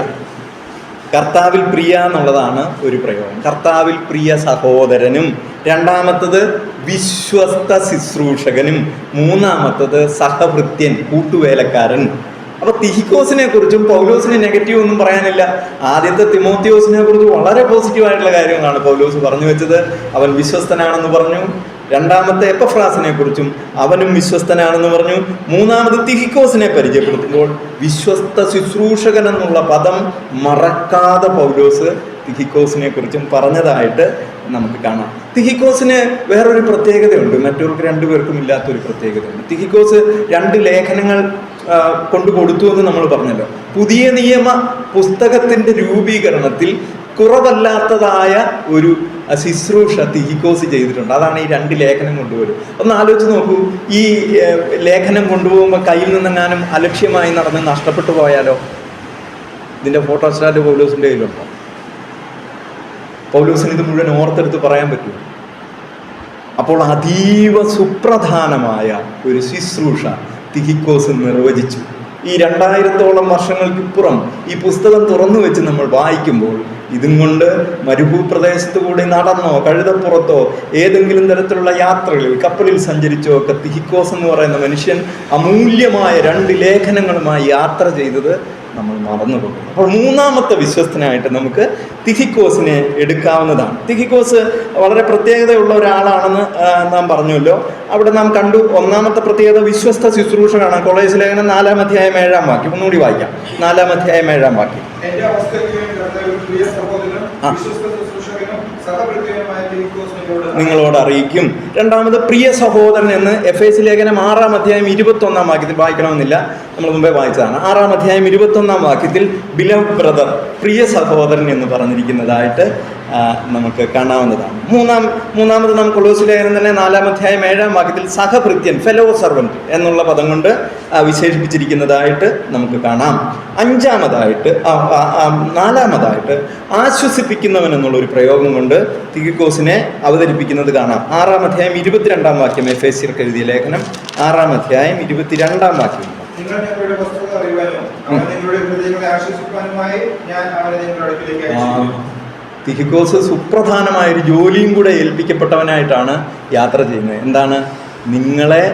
[SPEAKER 1] കർത്താവിൽ പ്രിയ എന്നുള്ളതാണ് ഒരു പ്രയോഗം. കർത്താവിൽ പ്രിയ സഹോദരനും, 2-ാമത്തത് വിശ്വസ്ത ശുശ്രൂഷകനും, 3-ാമത്തത് സഹഭൃത്യൻ, കൂട്ടുവേലക്കാരൻ. അപ്പോൾ തിഹിക്കോസിനെ കുറിച്ചും പൗലോസിന് നെഗറ്റീവ് ഒന്നും പറയാനില്ല. ആദ്യത്തെ തിമോത്തിയോസിനെ കുറിച്ച് വളരെ പോസിറ്റീവായിട്ടുള്ള കാര്യങ്ങളാണ് പൗലോസ് പറഞ്ഞു വെച്ചത്. അവൻ വിശ്വസ്തനാണെന്ന് പറഞ്ഞു. 2-ാമത്തെ എപ്പഫ്രാസിനെ കുറിച്ചും അവനും വിശ്വസ്തനാണെന്ന് പറഞ്ഞു. 3-ാമത് തിഹിക്കോസിനെ പരിചയപ്പെടുത്തുമ്പോൾ വിശ്വസ്ത ശുശ്രൂഷകൻ എന്നുള്ള പദം മറക്കാതെ പൗലോസ് തിഹിക്കോസിനെ കുറിച്ചും പറഞ്ഞതായിട്ട് നമുക്ക് കാണാം. തിഹിക്കോസിന് വേറൊരു പ്രത്യേകതയുണ്ട്, മറ്റവർക്ക് 2 പേർക്കും ഇല്ലാത്തൊരു പ്രത്യേകതയുണ്ട്. തിഹിക്കോസ് 2 ലേഖനങ്ങൾ കൊണ്ടു കൊടുത്തു എന്ന് നമ്മൾ പറഞ്ഞല്ലോ. പുതിയ നിയമ പുസ്തകത്തിൻ്റെ രൂപീകരണത്തിൽ കുറവല്ലാത്തതായ ഒരു ശുശ്രൂഷ തിഹിക്കോസ് ചെയ്തിട്ടുണ്ട്. അതാണ് ഈ 2 ലേഖനം കൊണ്ടുവരും. ഒന്ന് ആലോചിച്ച് നോക്കൂ, ഈ ലേഖനം കൊണ്ടുപോകുമ്പോൾ കയ്യിൽ നിന്നെങ്ങാനും അലക്ഷ്യമായി നടന്ന് നഷ്ടപ്പെട്ടു പോയാലോ? ഇതിൻ്റെ ഫോട്ടോസ്റ്റാറ്റ് പൗലോസിൻ്റെ കയ്യിലുണ്ടോ? പൗലോസിന് ഇത് മുഴുവൻ ഓർത്തെടുത്ത് പറയാൻ പറ്റുമോ? അപ്പോൾ അതീവ സുപ്രധാനമായ ഒരു ശുശ്രൂഷ തിഹിക്കോസ് നിർവചിച്ചു. ഈ 2000-ഓളം വർഷങ്ങൾക്കിപ്പുറം ഈ പുസ്തകം തുറന്നു വെച്ച് നമ്മൾ വായിക്കുമ്പോൾ ഇതും കൊണ്ട് മരുഭൂപ്രദേശത്തു കൂടി നടന്നോ കഴുതപ്പുറത്തോ ഏതെങ്കിലും തരത്തിലുള്ള യാത്രകളിൽ കപ്പലിൽ സഞ്ചരിച്ചോ ഒക്കെ തിഹിക്കോസ് എന്ന് പറയുന്ന മനുഷ്യൻ അമൂല്യമായ 2 ലേഖനങ്ങളുമായി യാത്ര ചെയ്തത് നമ്മൾ മറന്നു പോകുന്നു. അപ്പോൾ 3-ാമത്തെ വിശ്വസ്തനായിട്ട് നമുക്ക് തിഹിക്കോസിനെ എടുക്കാവുന്നതാണ്. തിഹിക്കോസ് വളരെ പ്രത്യേകതയുള്ള ഒരാളാണെന്ന് നാം പറഞ്ഞല്ലോ. അവിടെ നാം കണ്ടു. 1-ാമത്തെ പ്രത്യേകത വിശ്വസ്ത ശുശ്രൂഷകനാണ്. കൊളോസ്യ ലേഖനം 4-ാം അധ്യായം 7-ാം വാക്യം ഒന്നുകൂടി വായിക്കാം. 4-ാം അധ്യായം 7-ാം വാക്യം.
[SPEAKER 2] സഹപ്രത്യയമായ തിഹിക്കോസ്
[SPEAKER 1] നിങ്ങളോട് അറിയിക്കും. രണ്ടാമത് പ്രിയ സഹോദരൻ എന്ന് എഫേസ്യ ലേഖനം 6-ാം അധ്യായം 21-ാം വാക്യത്തിൽ വായിക്കണമെന്നില്ല, നമ്മൾ മുമ്പേ വായിച്ചതാണ്. 6-ാം അധ്യായം 21-ാം വാക്യത്തിൽ ബിലവ്ഡ് ബ്രദർ, പ്രിയ സഹോദരൻ എന്ന് പറഞ്ഞിരിക്കുന്നതായിട്ട് നമുക്ക് കാണാവുന്നതാണ്. മൂന്നാമത് നാം കൊളോസ്യ ലേഖനം തന്നെ 4-ാം അധ്യായം 7-ാം വാക്യത്തിൽ സഹഭൃത്യൻ, ഫെലോ സർവൻറ്റ് എന്നുള്ള പദം കൊണ്ട് വിശേഷിപ്പിച്ചിരിക്കുന്നതായിട്ട് നമുക്ക് കാണാം. നാലാമതായിട്ട് ആശ്വസിപ്പിക്കുന്നവൻ എന്നുള്ളൊരു പ്രയോഗം കൊണ്ട് തിഹിക്കോസിനെ അവതരിപ്പിക്കുന്നത് കാണാം. 6-ാം അധ്യായം 22-ാം വാക്യം, എഫേസ്യർക്ക് എഴുതിയ ലേഖനം 6-ാം അധ്യായം 22-ാം വാക്യം.
[SPEAKER 2] നിങ്ങൾ ഞങ്ങളുടെ വസ്തുത അറിയുവാനും അവൻ നിങ്ങളുടെ ഹൃദയങ്ങളെ ആശ്വസിപ്പാനുമായി ഞാൻ അവനെ നിങ്ങളുടെ അടുക്കിലേക്ക് അയച്ചിരിക്കുന്നു.
[SPEAKER 1] തിഹിക്കോസ് സുപ്രധാനമായൊരു ജോലിയും കൂടെ ഏൽപ്പിക്കപ്പെട്ടവനായിട്ടാണ് യാത്ര ചെയ്യുന്നത്. എന്താണ്? നിങ്ങളെ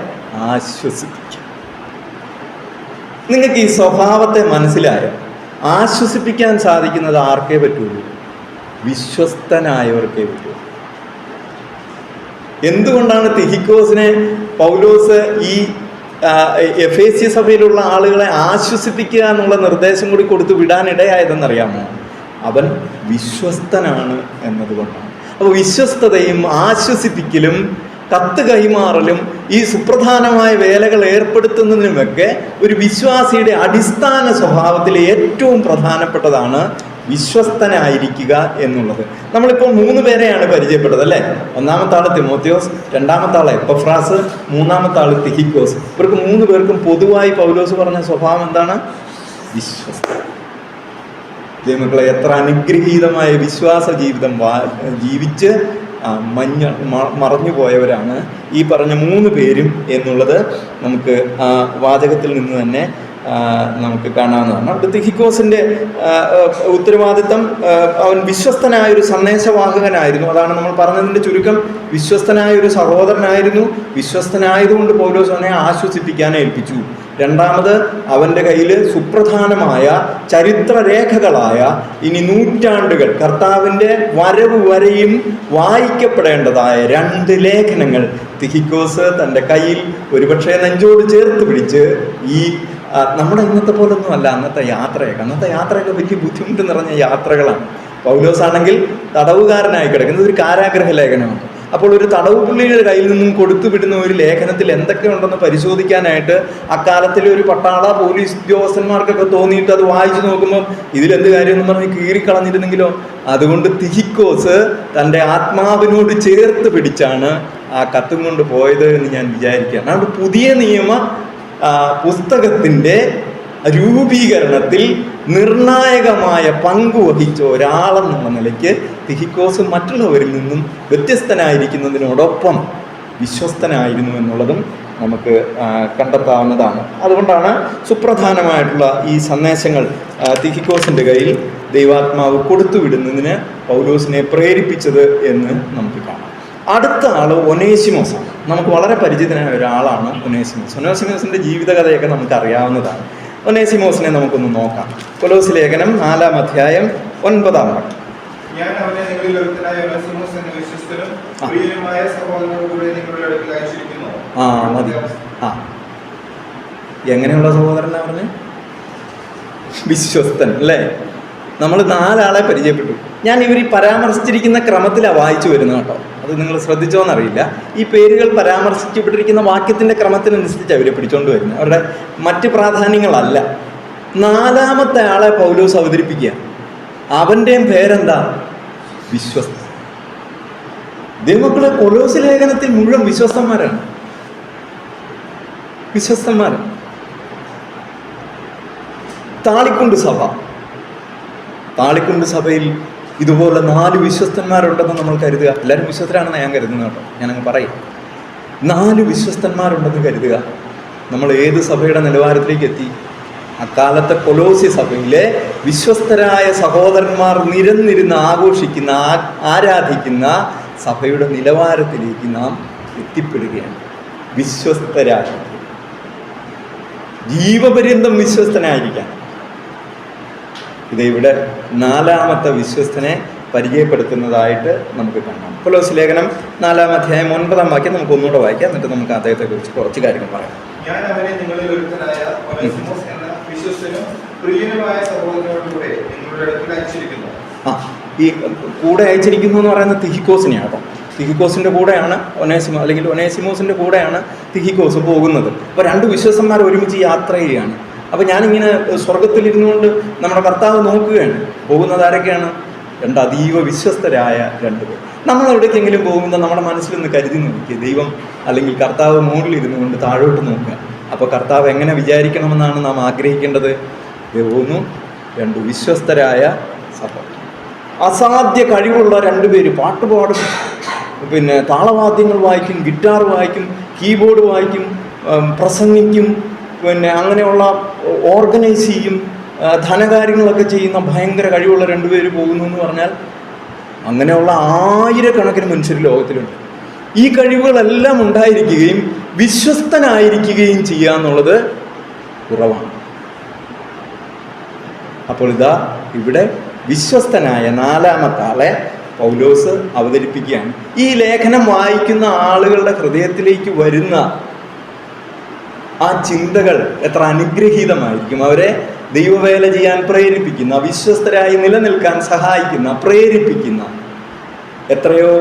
[SPEAKER 1] ആശ്വസിപ്പിക്കുക. നിങ്ങൾക്ക് ഈ സ്വഭാവത്തെ മനസ്സിലായോ? ആശ്വസിപ്പിക്കാൻ സാധിക്കുന്നത് ആർക്കേ പറ്റുള്ളൂ? വിശ്വസ്തനായവർക്കേ പറ്റുള്ളൂ. എന്തുകൊണ്ടാണ് തിഹിക്കോസിനെ പൗലോസ് ഈ എഫേസ്യ സഭയിലുള്ള ആളുകളെ ആശ്വസിപ്പിക്കുക എന്നുള്ള നിർദ്ദേശം കൂടി കൊടുത്തു വിടാനിടയായതെന്നറിയാമോ? അവൻ വിശ്വസ്തനാണ് എന്നതുകൊണ്ടാണ്. അപ്പോൾ വിശ്വസ്തതയും ആശ്വസിപ്പിക്കലും കത്ത് കൈമാറലും ഈ സുപ്രധാനമായ വേലകൾ ഏർപ്പെടുത്തുന്നതിനുമൊക്കെ ഒരു വിശ്വാസിയുടെ അടിസ്ഥാന സ്വഭാവത്തിൽ ഏറ്റവും പ്രധാനപ്പെട്ടതാണ് വിശ്വസ്തനായിരിക്കുക എന്നുള്ളത്. നമ്മളിപ്പോൾ 3 പേരെയാണ് പരിചയപ്പെട്ടത് അല്ലേ? ഒന്നാമത്തെ ആൾ തിമോത്തിയോസ്, രണ്ടാമത്തെ ആൾ എപ്പഫ്രാസ്, മൂന്നാമത്തെ ആൾ തിഹിക്കോസ്. ഇവർക്ക് 3 പേർക്കും പൊതുവായി പൗലോസ് പറഞ്ഞ സ്വഭാവം എന്താണ്? വിശ്വസ്ത. ദൈവമക്കളെ, എത്ര അനുഗ്രഹീതമായ വിശ്വാസ ജീവിതം ജീവിച്ച് മറഞ്ഞു പോയവരാണ് ഈ പറഞ്ഞ 3 പേരും എന്നുള്ളത് നമുക്ക് വാചകത്തിൽ നിന്ന് തന്നെ നമുക്ക് കാണാവുന്നതാണ്. അവിടെ തിഹിക്കോസിൻ്റെ ഉത്തരവാദിത്തം, അവൻ വിശ്വസ്തനായൊരു സന്ദേശവാഹകനായിരുന്നു. അതാണ് നമ്മൾ പറഞ്ഞതിൻ്റെ ചുരുക്കം. വിശ്വസ്തനായൊരു സഹോദരനായിരുന്നു. വിശ്വസ്തനായതുകൊണ്ട് പൗലോസ് അവനെ ആശ്വസിപ്പിക്കാൻ ഏൽപ്പിച്ചു. രണ്ടാമത്, അവൻ്റെ കയ്യിൽ സുപ്രധാനമായ ചരിത്രരേഖകളായ ഇനി നൂറ്റാണ്ടുകൾ കർത്താവിൻ്റെ വരവ് വരെയും വായിക്കപ്പെടേണ്ടതായ 2 ലേഖനങ്ങൾ തിഹിക്കോസ് തൻ്റെ കയ്യിൽ ഒരുപക്ഷെ നെഞ്ചോട് ചേർത്ത് പിടിച്ച് ഈ നമ്മുടെ ഇന്നത്തെ പോലൊന്നും അല്ല അന്നത്തെ യാത്രയൊക്കെ വലിയ ബുദ്ധിമുട്ട് നിറഞ്ഞ യാത്രകളാണ്. പൗലോസ് ആണെങ്കിൽ തടവുകാരനായി കിടക്കുന്നത് ഒരു കാരാഗ്രഹ ലേഖനമാണ്. അപ്പോൾ ഒരു തടവ് പുള്ളിയുടെ കയ്യിൽ നിന്നും കൊടുത്തുവിടുന്ന ഒരു ലേഖനത്തിൽ എന്തൊക്കെ ഉണ്ടെന്ന് പരിശോധിക്കാനായിട്ട് അക്കാലത്തിലെ ഒരു പട്ടാള പോലീസ് ഉദ്യോഗസ്ഥന്മാർക്കൊക്കെ തോന്നിയിട്ട് അത് വായിച്ചു നോക്കുമ്പോൾ ഇതിലെന്ത് കാര്യമെന്ന് പറഞ്ഞ് കീറിക്കളഞ്ഞിരുന്നെങ്കിലോ. അതുകൊണ്ട് തിഹിക്കോസ് തൻ്റെ ആത്മാവിനോട് ചേർത്ത് പിടിച്ചാണ് ആ കത്തും കൊണ്ട് പോയത് എന്ന് ഞാൻ വിചാരിക്കുകയാണ്. അതുകൊണ്ട് പുതിയ നിയമ പുസ്തകത്തിൻ്റെ രൂപീകരണത്തിൽ നിർണായകമായ പങ്ക് വഹിച്ച ഒരാളെന്നുള്ള നിലയ്ക്ക് തിഹിക്കോസ് മറ്റുള്ളവരിൽ നിന്നും വ്യത്യസ്തനായിരിക്കുന്നതിനോടൊപ്പം വിശ്വസ്തനായിരുന്നു എന്നുള്ളതും നമുക്ക് കണ്ടെത്താവുന്നതാണ്. അതുകൊണ്ടാണ് സുപ്രധാനമായിട്ടുള്ള ഈ സന്ദേശങ്ങൾ തിഹിക്കോസിൻ്റെ കയ്യിൽ ദൈവാത്മാവ് കൊടുത്തുവിടുന്നതിന് പൗലോസിനെ പ്രേരിപ്പിച്ചത് എന്ന് നമുക്ക് കാണാം. അടുത്ത ആൾ ഒനേസിമോസാണ്. നമുക്ക് വളരെ പരിചിതനായ ഒരാളാണ് ഒനേസിമോസ്. ഒനേസിമോസിൻ്റെ ജീവിതകഥയൊക്കെ നമുക്ക് അറിയാവുന്നതാണ്. ഒനേസിമോസിനെ നമുക്കൊന്ന് നോക്കാം. കൊലോസ്യ ലേഖനം 4-ാം അധ്യായം 9-ാം വാക്യം.
[SPEAKER 2] ഞാൻ അവനെ നിങ്ങളിൽ ഒരുത്തനായ ഒനേസിമോസ് എന്ന വിശ്വസ്തനും പ്രിയനുമായ സഹോദരനോടുകൂടി നിങ്ങളുടെ അടുക്കൽ അയച്ചിരിക്കുന്നു.
[SPEAKER 1] മതി. എങ്ങനെയുള്ള സഹോദരനാ പറഞ്ഞ്? വിശ്വസ്തൻ അല്ലേ? നമ്മൾ 4 ആളെ പരിചയപ്പെട്ടു. ഞാൻ ഇവർ ഈ പരാമർശിച്ചിരിക്കുന്ന ക്രമത്തിലാണ് വായിച്ചു വരുന്നത് കേട്ടോ. അത് നിങ്ങൾ ശ്രദ്ധിച്ചോന്നറിയില്ല. ഈ പേരുകൾ പരാമർശിക്കപ്പെട്ടിരിക്കുന്ന വാക്യത്തിൻ്റെ ക്രമത്തിനനുസരിച്ച് അവരെ പിടിച്ചുകൊണ്ട് വരുന്നത്. അവരുടെ മറ്റ് പ്രാധാന്യങ്ങളല്ല. 4-ാമത്തെ ആളെ പൗലോസ് അവതരിപ്പിക്കുക. അവൻ്റെയും പേരെന്താ? വിശ്വസ്ത. ദൈവമക്കളെ, കൊലോസ്യ ലേഖനത്തിൽ മുഴുവൻ വിശ്വസ്തന്മാരാണ്. താളിക്കുണ്ട് സഭയിൽ ഇതുപോലെ 4 വിശ്വസ്തന്മാരുണ്ടെന്ന് നമ്മൾ കരുതുക. എല്ലാവരും വിശ്വസ്തരാണെന്ന് ഞാൻ കരുതുന്നത് കേട്ടോ. ഞാനങ്ങ് പറയും. 4 വിശ്വസ്തന്മാരുണ്ടെന്ന് കരുതുക. നമ്മൾ ഏത് സഭയുടെ നിലവാരത്തിലേക്ക് എത്തി? അക്കാലത്തെ കൊലോസ്യ സഭയിലെ വിശ്വസ്തരായ സഹോദരന്മാർ നിരന്നിരുന്ന് ആഘോഷിക്കുന്ന, ആരാധിക്കുന്ന സഭയുടെ നിലവാരത്തിലേക്ക് നാം എത്തിപ്പെടുകയാണ്. വിശ്വസ്തരായി, ജീവപര്യന്തം വിശ്വസ്തനായിരിക്കാൻ. ഇതിവിടെ 4-ാമത്തെ വിശ്വസ്തനെ പരിചയപ്പെടുത്തുന്നതായിട്ട് നമുക്ക് കാണാം. കൊലോസ്യ ലേഖനം 4-ാം അധ്യായം 9-ാം വാക്യം നമുക്ക് ഒന്നുകൂടെ വായിക്കാം. എന്നിട്ട് നമുക്ക് അദ്ദേഹത്തെക്കുറിച്ച് കുറച്ച് കാര്യങ്ങൾ പറയാം.
[SPEAKER 2] ഞാൻ അവനെ നിങ്ങളിൽ ഒരുത്തനായ ഒനേസിമോസ് എന്ന വിശ്വസ്തനും പ്രിയനുമായ സഹോദരനോടുകൂടെ നിങ്ങളുടെ അടുക്കൽ അയച്ചിരിക്കുന്നു.
[SPEAKER 1] ഈ കൂടെ അയച്ചിരിക്കുന്നു എന്ന് പറയുന്നത് തിഹിക്കോസിനെയാണ് കേട്ടോ. തിഹിക്കോസിൻ്റെ കൂടെയാണ് ഒനേസിമോ, അല്ലെങ്കിൽ ഒനേസിമോസിൻ്റെ കൂടെയാണ് തിഹിക്കോസ് പോകുന്നത്. അപ്പോൾ രണ്ട് വിശ്വസ്തന്മാർ ഒരുമിച്ച് യാത്ര ചെയ്യുകയാണ്. അപ്പോൾ ഞാനിങ്ങനെ സ്വർഗത്തിലിരുന്നുകൊണ്ട് നമ്മുടെ കർത്താവ് നോക്കുകയാണ്. പോകുന്നത് ആരൊക്കെയാണ്? രണ്ട് അതീവ വിശ്വസ്തരായ രണ്ടുപേർ. നമ്മൾ എവിടേക്കെങ്കിലും പോകുമ്പോൾ നമ്മുടെ മനസ്സിലൊന്ന് കരുതി നോക്കിയ ദൈവം അല്ലെങ്കിൽ കർത്താവ് മുകളിലിരുന്നു കൊണ്ട് താഴോട്ട് നോക്കുക. അപ്പോൾ കർത്താവ് എങ്ങനെ വിചാരിക്കണമെന്നാണ് നാം ആഗ്രഹിക്കേണ്ടത്? പോകുന്നു രണ്ട് വിശ്വസ്തരായ സഹോദരൻ, അസാധ്യ കഴിവുള്ള രണ്ടുപേര്, പാട്ട് പാടും, പിന്നെ താളവാദ്യങ്ങൾ വായിക്കും, ഗിറ്റാർ വായിക്കും, കീബോർഡ് വായിക്കും, പ്രസംഗിക്കും, പിന്നെ അങ്ങനെയുള്ള ഓർഗനൈസ് ചെയ്യും, ധനകാര്യങ്ങളൊക്കെ ചെയ്യുന്ന ഭയങ്കര കഴിവുള്ള രണ്ടുപേര് പോകുന്നു എന്ന് പറഞ്ഞാൽ അങ്ങനെയുള്ള ആയിരക്കണക്കിന് മനുഷ്യർ ലോകത്തിലുണ്ട്. ഈ കഴിവുകളെല്ലാം ഉണ്ടായിരിക്കുകയും വിശ്വസ്തനായിരിക്കുകയും ചെയ്യുക എന്നുള്ളത് കുറവാണ്. അപ്പോൾ ഇതാ ഇവിടെ വിശ്വസ്തനായ നാലാമത്തെ ആളെ പൗലോസ് അവതരിപ്പിക്കുകയാണ്. ഈ ലേഖനം വായിക്കുന്ന ആളുകളുടെ ഹൃദയത്തിലേക്ക് വരുന്ന ആ ചിന്തകൾ എത്ര അനുഗ്രഹീതമായിരിക്കും. അവരെ ദൈവവേല ചെയ്യാൻ പ്രേരിപ്പിക്കുന്ന, വിശ്വസ്തരായി നിലനിൽക്കാൻ സഹായിക്കുന്ന, പ്രേരിപ്പിക്കുന്ന എത്രയോ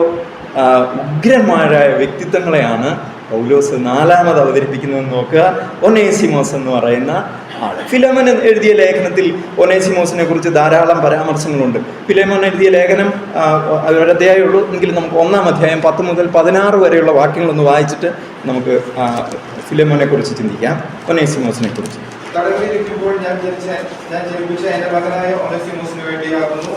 [SPEAKER 1] ഉഗ്രന്മാരായ വ്യക്തിത്വങ്ങളെയാണ് പൗലോസ് നാലാമത് അവതരിപ്പിക്കുന്നതെന്ന് നോക്കുക. ഒനേസിമോസ് എന്ന് പറയുന്ന ആൾ. ഫിലോമോൻ എഴുതിയ ലേഖനത്തിൽ ഒനേസിമോസിനെ കുറിച്ച് ധാരാളം പരാമർശങ്ങളുണ്ട്. ഫിലോമോൻ എഴുതിയ ലേഖനം ഒരു അധ്യായമുള്ളൂ, എങ്കിലും നമുക്ക് 1-ാം അധ്യായം 10 മുതൽ 16 വരെയുള്ള വാക്യങ്ങളൊന്ന് വായിച്ചിട്ട് നമുക്ക് ഫിലോമോനെ കുറിച്ച് ചിന്തിക്കാം, ഒനേസിമോസിനെ കുറിച്ച്.
[SPEAKER 2] തടവിലിരിക്കുമ്പോൾ ഞാൻ ജനിപ്പിച്ച എന്റെ മകനായ ഒനേസിമോസിന് വേണ്ടിയാകുന്നു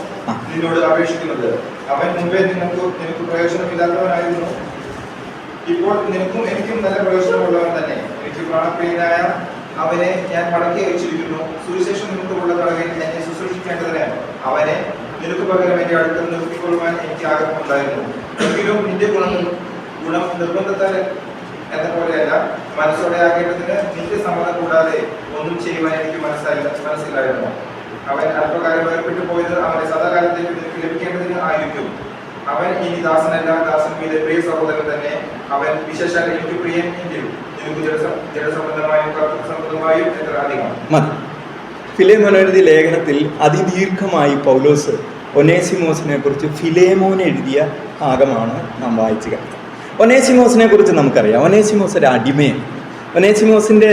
[SPEAKER 2] നിന്നോട് അപേക്ഷിക്കുന്നത്. അവൻ മുമ്പേ നിനക്ക് പ്രയോജനമില്ലാത്തവനായിരുന്നു, ഇപ്പോൾ നിനക്കും എനിക്കും നല്ല പ്രയോജനമുള്ളവൻ തന്നെ. എനിക്ക് പ്രാണപ്രിയനായ അവനെ ഞാൻ മടക്കി അയച്ചിരിക്കുന്നു. സുവിശേഷം നിമിത്തമുള്ള തടവിൽ എന്നെ ശുശ്രൂഷിക്കേണ്ടതിന് അവനെ നിനക്ക് പകരം എന്റെ അടുത്ത് നിർത്തിക്കൊള്ളുവാൻ എനിക്ക് ആഗ്രഹമുണ്ടായിരുന്നു. എങ്കിലും നിന്റെ ഗുണം നിർബന്ധത്താൽ എന്ന പോലെയല്ല, മനസ്സോടെ ആകേണ്ടതിന് നിന്റെ സമ്മതം കൂടാതെ ഒന്നും ചെയ്യുവാൻ എനിക്ക് മനസ്സിലായിരുന്നു. അവൻ അല്പകാലം വേർപെട്ടു പോയത് അവന്റെ സദാകാലത്തേക്ക് നിനക്ക് ലഭിക്കേണ്ടതിന് ആയിരിക്കും. അവൻ ഇനി ദാസനല്ല, ദാസൻ മീതെ പ്രിയ സഹോദരൻ തന്നെ. അവൻ വിശേഷാൽ എനിക്ക് പ്രിയൻ എങ്കിലും നിനക്ക് ജഡസംബന്ധമായും കർത്തൃസംബന്ധമായും എത്ര അധികം.
[SPEAKER 1] ഫിലേമോൻ എഴുതിയ ലേഖനത്തിൽ അതിദീർഘമായി പൗലോസ് ഒനേസിമോസിനെ കുറിച്ച് ഫിലേമോൻ എഴുതിയ ഭാഗമാണ് നാം വായിച്ചു കേട്ടത്. ഒനേസിമോസിനെ കുറിച്ച് നമുക്കറിയാം. ഒനേസിമോസ് ഒരു അടിമയാണ്. ഒനേസിമോസിൻ്റെ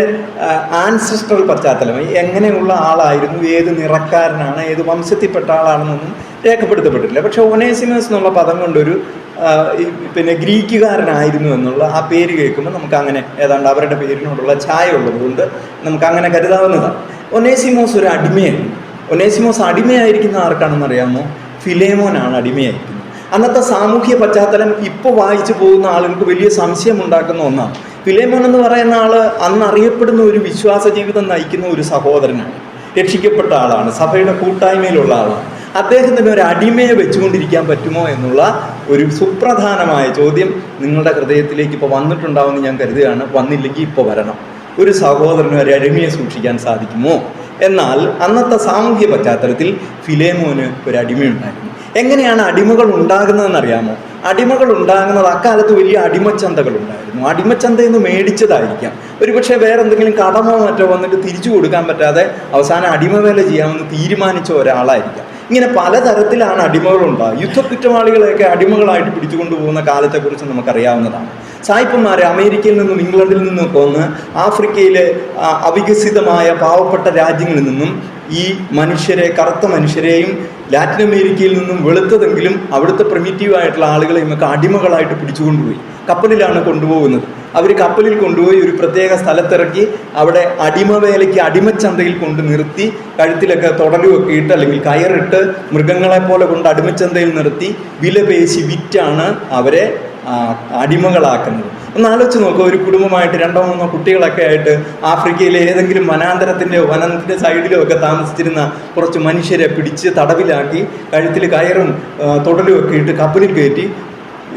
[SPEAKER 1] ആൻസെസ്ട്രൽ പശ്ചാത്തലം, എങ്ങനെയുള്ള ആളായിരുന്നു, ഏത് നിറക്കാരനാണ്, ഏത് വംശത്തിൽപ്പെട്ട ആളാണെന്നൊന്നും രേഖപ്പെടുത്തപ്പെട്ടിട്ടില്ല. പക്ഷേ ഒനേസിമോസ് എന്നുള്ള പദം കൊണ്ടൊരു പിന്നെ ഗ്രീക്കുകാരനായിരുന്നു എന്നുള്ള ആ പേര് കേൾക്കുമ്പോൾ നമുക്ക് അങ്ങനെ ഏതാണ്ട് അവരുടെ പേരിനോടുള്ള ഛായ ഉള്ളതുകൊണ്ട് നമുക്ക് അങ്ങനെ കരുതാവുന്നതാണ്. ഒനേസിമോസ് ഒരു അടിമയാണ്. ഒനേസിമോസ് അടിമയായിരിക്കുന്ന ആർക്കാണെന്ന് അറിയാമോ? ഫിലേമോനാണ് അടിമയായിരിക്കുന്നത്. അന്നത്തെ സാമൂഹ്യ പശ്ചാത്തലം ഇപ്പോൾ വായിച്ചു പോകുന്ന ആളുകൾക്ക് വലിയ സംശയമുണ്ടാക്കുന്ന ഒന്നാണ്. ഫിലേമോൻ എന്ന് പറയുന്ന ആൾ അന്ന് അറിയപ്പെടുന്ന ഒരു വിശ്വാസ ജീവിതം നയിക്കുന്ന ഒരു സഹോദരനാണ്, രക്ഷിക്കപ്പെട്ട ആളാണ്, സഭയുടെ കൂട്ടായ്മയിലുള്ള ആളാണ്. അദ്ദേഹത്തിന് ഒരു അടിമയെ വെച്ചുകൊണ്ടിരിക്കാൻ പറ്റുമോ എന്നുള്ള ഒരു സുപ്രധാനമായ ചോദ്യം നിങ്ങളുടെ ഹൃദയത്തിലേക്ക് ഇപ്പോൾ വന്നിട്ടുണ്ടാവുമെന്ന് ഞാൻ കരുതുകയാണ്. വന്നില്ലെങ്കിൽ ഇപ്പോൾ വരണം. ഒരു സഹോദരന് ഒരു അടിമയെ സൂക്ഷിക്കാൻ സാധിക്കുമോ? എന്നാൽ അന്നത്തെ സാമൂഹ്യ പശ്ചാത്തലത്തിൽ ഫിലേമോന് ഒരു അടിമയുണ്ടായിരുന്നു. എങ്ങനെയാണ് അടിമകൾ ഉണ്ടാകുന്നതെന്നറിയാമോ? അടിമകൾ ഉണ്ടാകുന്നത് അക്കാലത്ത് വലിയ അടിമച്ചന്തകൾ ഉണ്ടായിരുന്നു. അടിമച്ചന്തയിൽ നിന്ന് മേടിച്ചതായിരിക്കാം. ഒരുപക്ഷെ വേറെ എന്തെങ്കിലും കടമോ മറ്റോ വന്നിട്ട് തിരിച്ചു കൊടുക്കാൻ പറ്റാതെ അവസാനം അടിമവേല ചെയ്യാമെന്ന് തീരുമാനിച്ച ഒരാളായിരിക്കാം. ഇങ്ങനെ പലതരത്തിലാണ് അടിമകളുണ്ടാകുക. യുദ്ധക്കുറ്റവാളികളെയൊക്കെ അടിമകളായിട്ട് പിടിച്ചുകൊണ്ടുപോകുന്ന കാലത്തെക്കുറിച്ച് നമുക്കറിയാവുന്നതാണ്. സായിപ്പന്മാരെ അമേരിക്കയിൽ നിന്നും ഇംഗ്ലണ്ടിൽ നിന്നുമൊക്കെ വന്ന് ആഫ്രിക്കയിലെ അവികസിതമായ പാവപ്പെട്ട രാജ്യങ്ങളിൽ നിന്നും ഈ മനുഷ്യരെ, കറുത്ത മനുഷ്യരെയും ലാറ്റിൻ അമേരിക്കയിൽ നിന്നും വെളുത്തതെങ്കിലും അവിടുത്തെ പ്രിമിറ്റീവായിട്ടുള്ള ആളുകളെയും ഒക്കെ അടിമകളായിട്ട് പിടിച്ചുകൊണ്ടുപോയി കപ്പലിലാണ് കൊണ്ടുപോകുന്നത്. അവർ കപ്പലിൽ കൊണ്ടുപോയി ഒരു പ്രത്യേക സ്ഥലത്തിറക്കി അവിടെ അടിമവേലയ്ക്ക് അടിമച്ചന്തയിൽ കൊണ്ട് നിർത്തി കഴുത്തിലൊക്കെ തുടലുമൊക്കെ ഇട്ട് അല്ലെങ്കിൽ കയറിട്ട് മൃഗങ്ങളെപ്പോലെ കൊണ്ട് അടിമച്ചന്തയിൽ നിർത്തി വില പേശി വിറ്റാണ് അവരെ അടിമകളാക്കുന്നത്. ഒന്ന് ആലോചിച്ച് നോക്കുക, ഒരു കുടുംബമായിട്ട് 2-3 കുട്ടികളൊക്കെ ആയിട്ട് ആഫ്രിക്കയിലെ ഏതെങ്കിലും വനത്തിൻ്റെ സൈഡിലും ഒക്കെ താമസിച്ചിരുന്ന കുറച്ച് മനുഷ്യരെ പിടിച്ച് തടവിലാക്കി കഴുത്തിൽ കയറും തുടലും ഒക്കെ ഇട്ട് കപ്പലിൽ കയറ്റി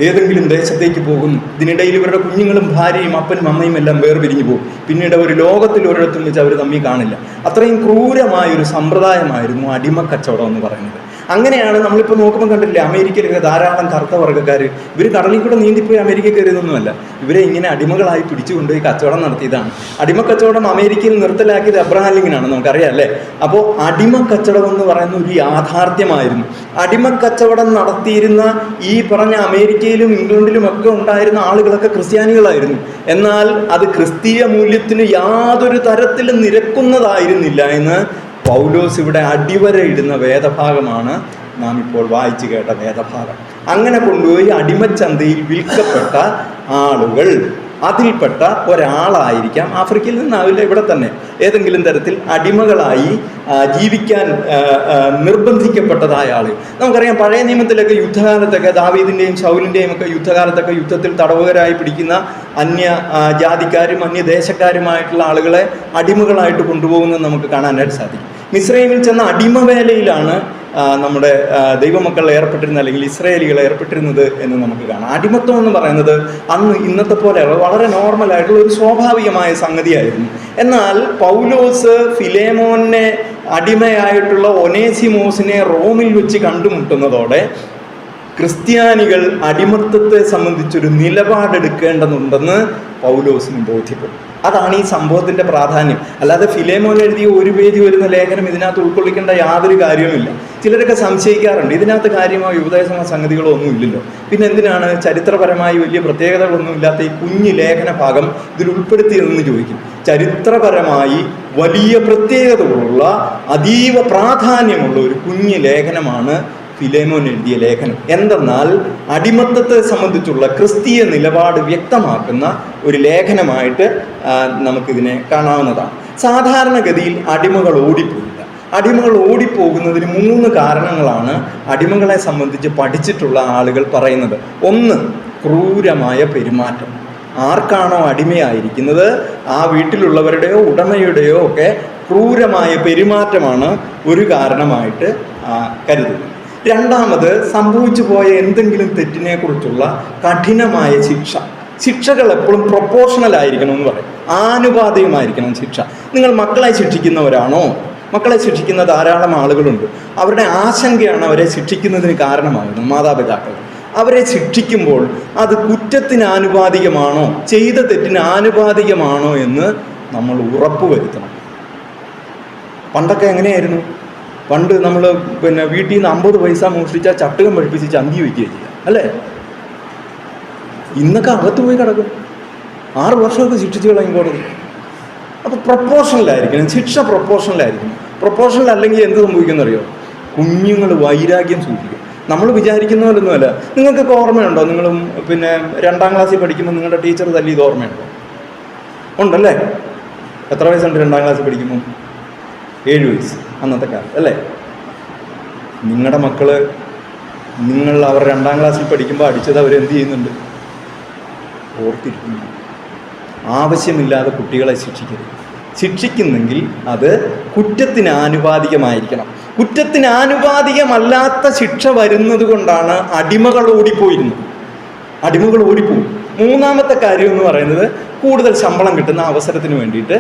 [SPEAKER 1] ഏതെങ്കിലും ദേശത്തേക്ക് പോകുന്നു. ഇതിനിടയിൽ ഇവരുടെ കുഞ്ഞുങ്ങളും ഭാര്യയും അപ്പനും അമ്മയും എല്ലാം വേർപിരിഞ്ഞു പോകും. പിന്നീട് ഒരു ലോകത്തിൽ ഒരിടത്തും വെച്ച് അവർ തമ്മിൽ കാണില്ല. അത്രയും ക്രൂരമായൊരു സമ്പ്രദായമായിരുന്നു അടിമക്കച്ചവടം എന്ന് പറയുന്നത്. അങ്ങനെയാണ് നമ്മളിപ്പോൾ നോക്കുമ്പോൾ കണ്ടില്ലേ, അമേരിക്കയിലൊക്കെ ധാരാളം കറുത്ത വർഗ്ഗക്കാർ, ഇവർ കടലിൽ കൂടെ നീന്തിപ്പോയി അമേരിക്ക കയറിയതൊന്നുമല്ല, ഇവരെ ഇങ്ങനെ അടിമകളായി പിടിച്ചു കൊണ്ടുപോയി കച്ചവടം നടത്തിയതാണ്. അടിമക്കച്ചവടം അമേരിക്കയിൽ നിർത്തലാക്കിയത് അബ്രഹാം ലിങ്കനാണ്, നമുക്കറിയാം അല്ലേ. അപ്പോൾ അടിമക്കച്ചവടം എന്ന് പറയുന്ന ഒരു യാഥാർത്ഥ്യമായിരുന്നു. അടിമക്കച്ചവടം നടത്തിയിരുന്ന ഈ പറഞ്ഞ അമേരിക്കയിലും ഇംഗ്ലണ്ടിലും ഒക്കെ ഉണ്ടായിരുന്ന ആളുകളൊക്കെ ക്രിസ്ത്യാനികളായിരുന്നു. എന്നാൽ അത് ക്രിസ്തീയ മൂല്യത്തിന് യാതൊരു തരത്തിലും നിരക്കുന്നതായിരുന്നില്ല എന്ന് പൗലോസ് ഇവിടെ അടിവരയിടുന്ന വേദഭാഗമാണ് നാം ഇപ്പോൾ വായിച്ചു കേട്ട വേദഭാഗം. അങ്ങനെ കൊണ്ടുപോയി അടിമച്ചന്തയിൽ വിൽക്കപ്പെട്ട ആളുകൾ, അതിൽപ്പെട്ട ഒരാളായിരിക്കാം, ആഫ്രിക്കയിൽ നിന്നാവില്ല, ഇവിടെ തന്നെ ഏതെങ്കിലും തരത്തിൽ അടിമകളായി ജീവിക്കാൻ നിർബന്ധിക്കപ്പെട്ടതായ ആൾ. നമുക്കറിയാം പഴയ നിയമത്തിലൊക്കെ യുദ്ധകാലത്തൊക്കെ ദാവീദിൻ്റെയും ശൗലിൻ്റെയും ഒക്കെ യുദ്ധകാലത്തൊക്കെ യുദ്ധത്തിൽ തടവുകാരായി പിടിക്കുന്ന അന്യ ജാതിക്കാരും അന്യദേശക്കാരുമായിട്ടുള്ള ആളുകളെ അടിമകളായിട്ട് കൊണ്ടുപോകുന്നത് നമുക്ക് കാണാനായിട്ട് സാധിക്കും. മിസ്രൈമിൽ ചെന്ന അടിമവേലയിലാണ് നമ്മുടെ ദൈവമക്കൾ ഏർപ്പെട്ടിരുന്ന അല്ലെങ്കിൽ ഇസ്രായേലികൾ ഏർപ്പെട്ടിരുന്നത് എന്ന് നമുക്ക് കാണാം. അടിമത്വം എന്ന് പറയുന്നത് അന്ന് ഇന്നത്തെ പോലെ വളരെ നോർമലായിട്ടുള്ള ഒരു സ്വാഭാവികമായ സംഗതിയായിരുന്നു. എന്നാൽ പൗലോസ് ഫിലേമോനെ അടിമയായിട്ടുള്ള ഒനേസിമോസിനെ റോമിൽ വെച്ച് കണ്ടുമുട്ടുന്നതോടെ ക്രിസ്ത്യാനികൾ അടിമത്തത്തെ സംബന്ധിച്ചൊരു നിലപാടെടുക്കേണ്ടതുണ്ടെന്ന് പൗലോസിന് ബോധ്യപ്പെടും. അതാണ് ഈ സംഭവത്തിൻ്റെ പ്രാധാന്യം. അല്ലാതെ ഫിലേമോൻ എഴുതിയ ഒരു പേജ് വരുന്ന ലേഖനം ഇതിനകത്ത് ഉൾക്കൊള്ളിക്കേണ്ട യാതൊരു കാര്യവുമില്ല. ചിലരൊക്കെ സംശയിക്കാറുണ്ട്, ഇതിനകത്ത് കാര്യമായ ഉപദേശമോ സംഗതികളോ ഒന്നും ഇല്ലല്ലോ, പിന്നെ എന്തിനാണ് ചരിത്രപരമായി വലിയ പ്രത്യേകതകളൊന്നും ഇല്ലാത്ത ഈ കുഞ്ഞു ലേഖന ഭാഗം ഇതിൽ ഉൾപ്പെടുത്തിയതെന്ന് ചോദിക്കും. ചരിത്രപരമായി വലിയ പ്രത്യേകതകളുള്ള അതീവ പ്രാധാന്യമുള്ള ഒരു കുഞ്ഞു ലേഖനമാണ് ഫിലേമോൻ എഴുതിയ ലേഖനം. എന്തെന്നാൽ അടിമത്തത്തെ സംബന്ധിച്ചുള്ള ക്രിസ്തീയ നിലപാട് വ്യക്തമാക്കുന്ന ഒരു ലേഖനമായിട്ട് നമുക്കിതിനെ കാണാവുന്നതാണ്. സാധാരണഗതിയിൽ അടിമകൾ ഓടിപ്പോയില്ല. അടിമകൾ ഓടിപ്പോകുന്നതിന് 3 കാരണങ്ങളാണ് അടിമകളെ സംബന്ധിച്ച് പഠിച്ചിട്ടുള്ള ആളുകൾ പറയുന്നത്. ഒന്ന്, ക്രൂരമായ പെരുമാറ്റം. ആർക്കാണോ അടിമയായിരിക്കുന്നത് ആ വീട്ടിലുള്ളവരുടെയോ ഉടമയുടെയോ ഒക്കെ ക്രൂരമായ പെരുമാറ്റമാണ് ഒരു കാരണമായിട്ട് കരുതുന്നത്. രണ്ടാമത്, സംഭവിച്ചു പോയ എന്തെങ്കിലും തെറ്റിനെ കുറിച്ചുള്ള കഠിനമായ ശിക്ഷ. ശിക്ഷകൾ എപ്പോഴും പ്രൊപ്പോർഷണൽ ആയിരിക്കണം എന്ന് പറയും, ആനുപാതികമായിരിക്കണം ശിക്ഷ. നിങ്ങൾ മക്കളെ ശിക്ഷിക്കുന്നവരാണോ? മക്കളെ ശിക്ഷിക്കുന്ന ധാരാളം ആളുകളുണ്ട്. അവരുടെ ആശങ്കയാണ് അവരെ ശിക്ഷിക്കുന്നതിന് കാരണമാകുന്നത്. മാതാപിതാക്കൾ അവരെ ശിക്ഷിക്കുമ്പോൾ അത് കുറ്റത്തിന് ആനുപാതികമാണോ, ചെയ്ത തെറ്റിന് ആനുപാതികമാണോ എന്ന് നമ്മൾ ഉറപ്പുവരുത്തണം. പണ്ടൊക്കെ എങ്ങനെയായിരുന്നു? പണ്ട് നമ്മൾ വീട്ടിൽ നിന്ന് 50 പൈസ മോഷ്ടിച്ചാൽ ചട്ടുകം പഠിപ്പിച്ച് ചന്തി വയ്ക്കുകയാണ് ചെയ്യുക, അല്ലേ? ഇന്നൊക്കെ അകത്ത് പോയി കിടക്കും, 6 വർഷമൊക്കെ ശിക്ഷിച്ച് കളയും കോടതി. അപ്പോൾ പ്രൊപ്പോർഷണലായിരിക്കണം ശിക്ഷ, പ്രൊപ്പോർഷണലായിരിക്കണം. പ്രൊപ്പോർഷണൽ അല്ലെങ്കിൽ എന്ത് സംഭവിക്കുന്നറിയോ? കുഞ്ഞുങ്ങൾ വൈരാഗ്യം സൂക്ഷിക്കും. നമ്മൾ വിചാരിക്കുന്ന പോലൊന്നുമല്ല. നിങ്ങൾക്കൊക്കെ ഓർമ്മയുണ്ടോ? നിങ്ങളും 2ാം ക്ലാസ്സിൽ പഠിക്കുമ്പോൾ നിങ്ങളുടെ ടീച്ചർ തല്ലിയത് ഓർമ്മയുണ്ടോ? ഉണ്ടല്ലേ? എത്ര വയസ്സുണ്ട് 2ാം ക്ലാസ്സിൽ പഠിക്കുമ്പോൾ? 7 വയസ്സ് അന്നത്തെ കാലത്ത്, അല്ലേ? നിങ്ങളുടെ മക്കൾ നിങ്ങൾ അവർ 2ാം ക്ലാസ്സിൽ പഠിക്കുമ്പോൾ അടിച്ചത് അവരെന്ത് ചെയ്യുന്നുണ്ട്? ഓർത്തിരിക്കുന്നു. ആവശ്യമില്ലാതെ കുട്ടികളെ ശിക്ഷിക്കരുത്. ശിക്ഷിക്കുന്നെങ്കിൽ അത് കുറ്റത്തിന് ആനുപാതികമായിരിക്കണം. കുറ്റത്തിന് ആനുപാതികമല്ലാത്ത ശിക്ഷ വരുന്നത് കൊണ്ടാണ് അടിമകൾ ഓടിപ്പോയിരുന്നത്. അടിമകൾ ഓടിപ്പോകും. 3ാമത്തെ കാര്യം എന്ന് പറയുന്നത്, കൂടുതൽ ശമ്പളം കിട്ടുന്ന അവസരത്തിന് വേണ്ടിയിട്ട്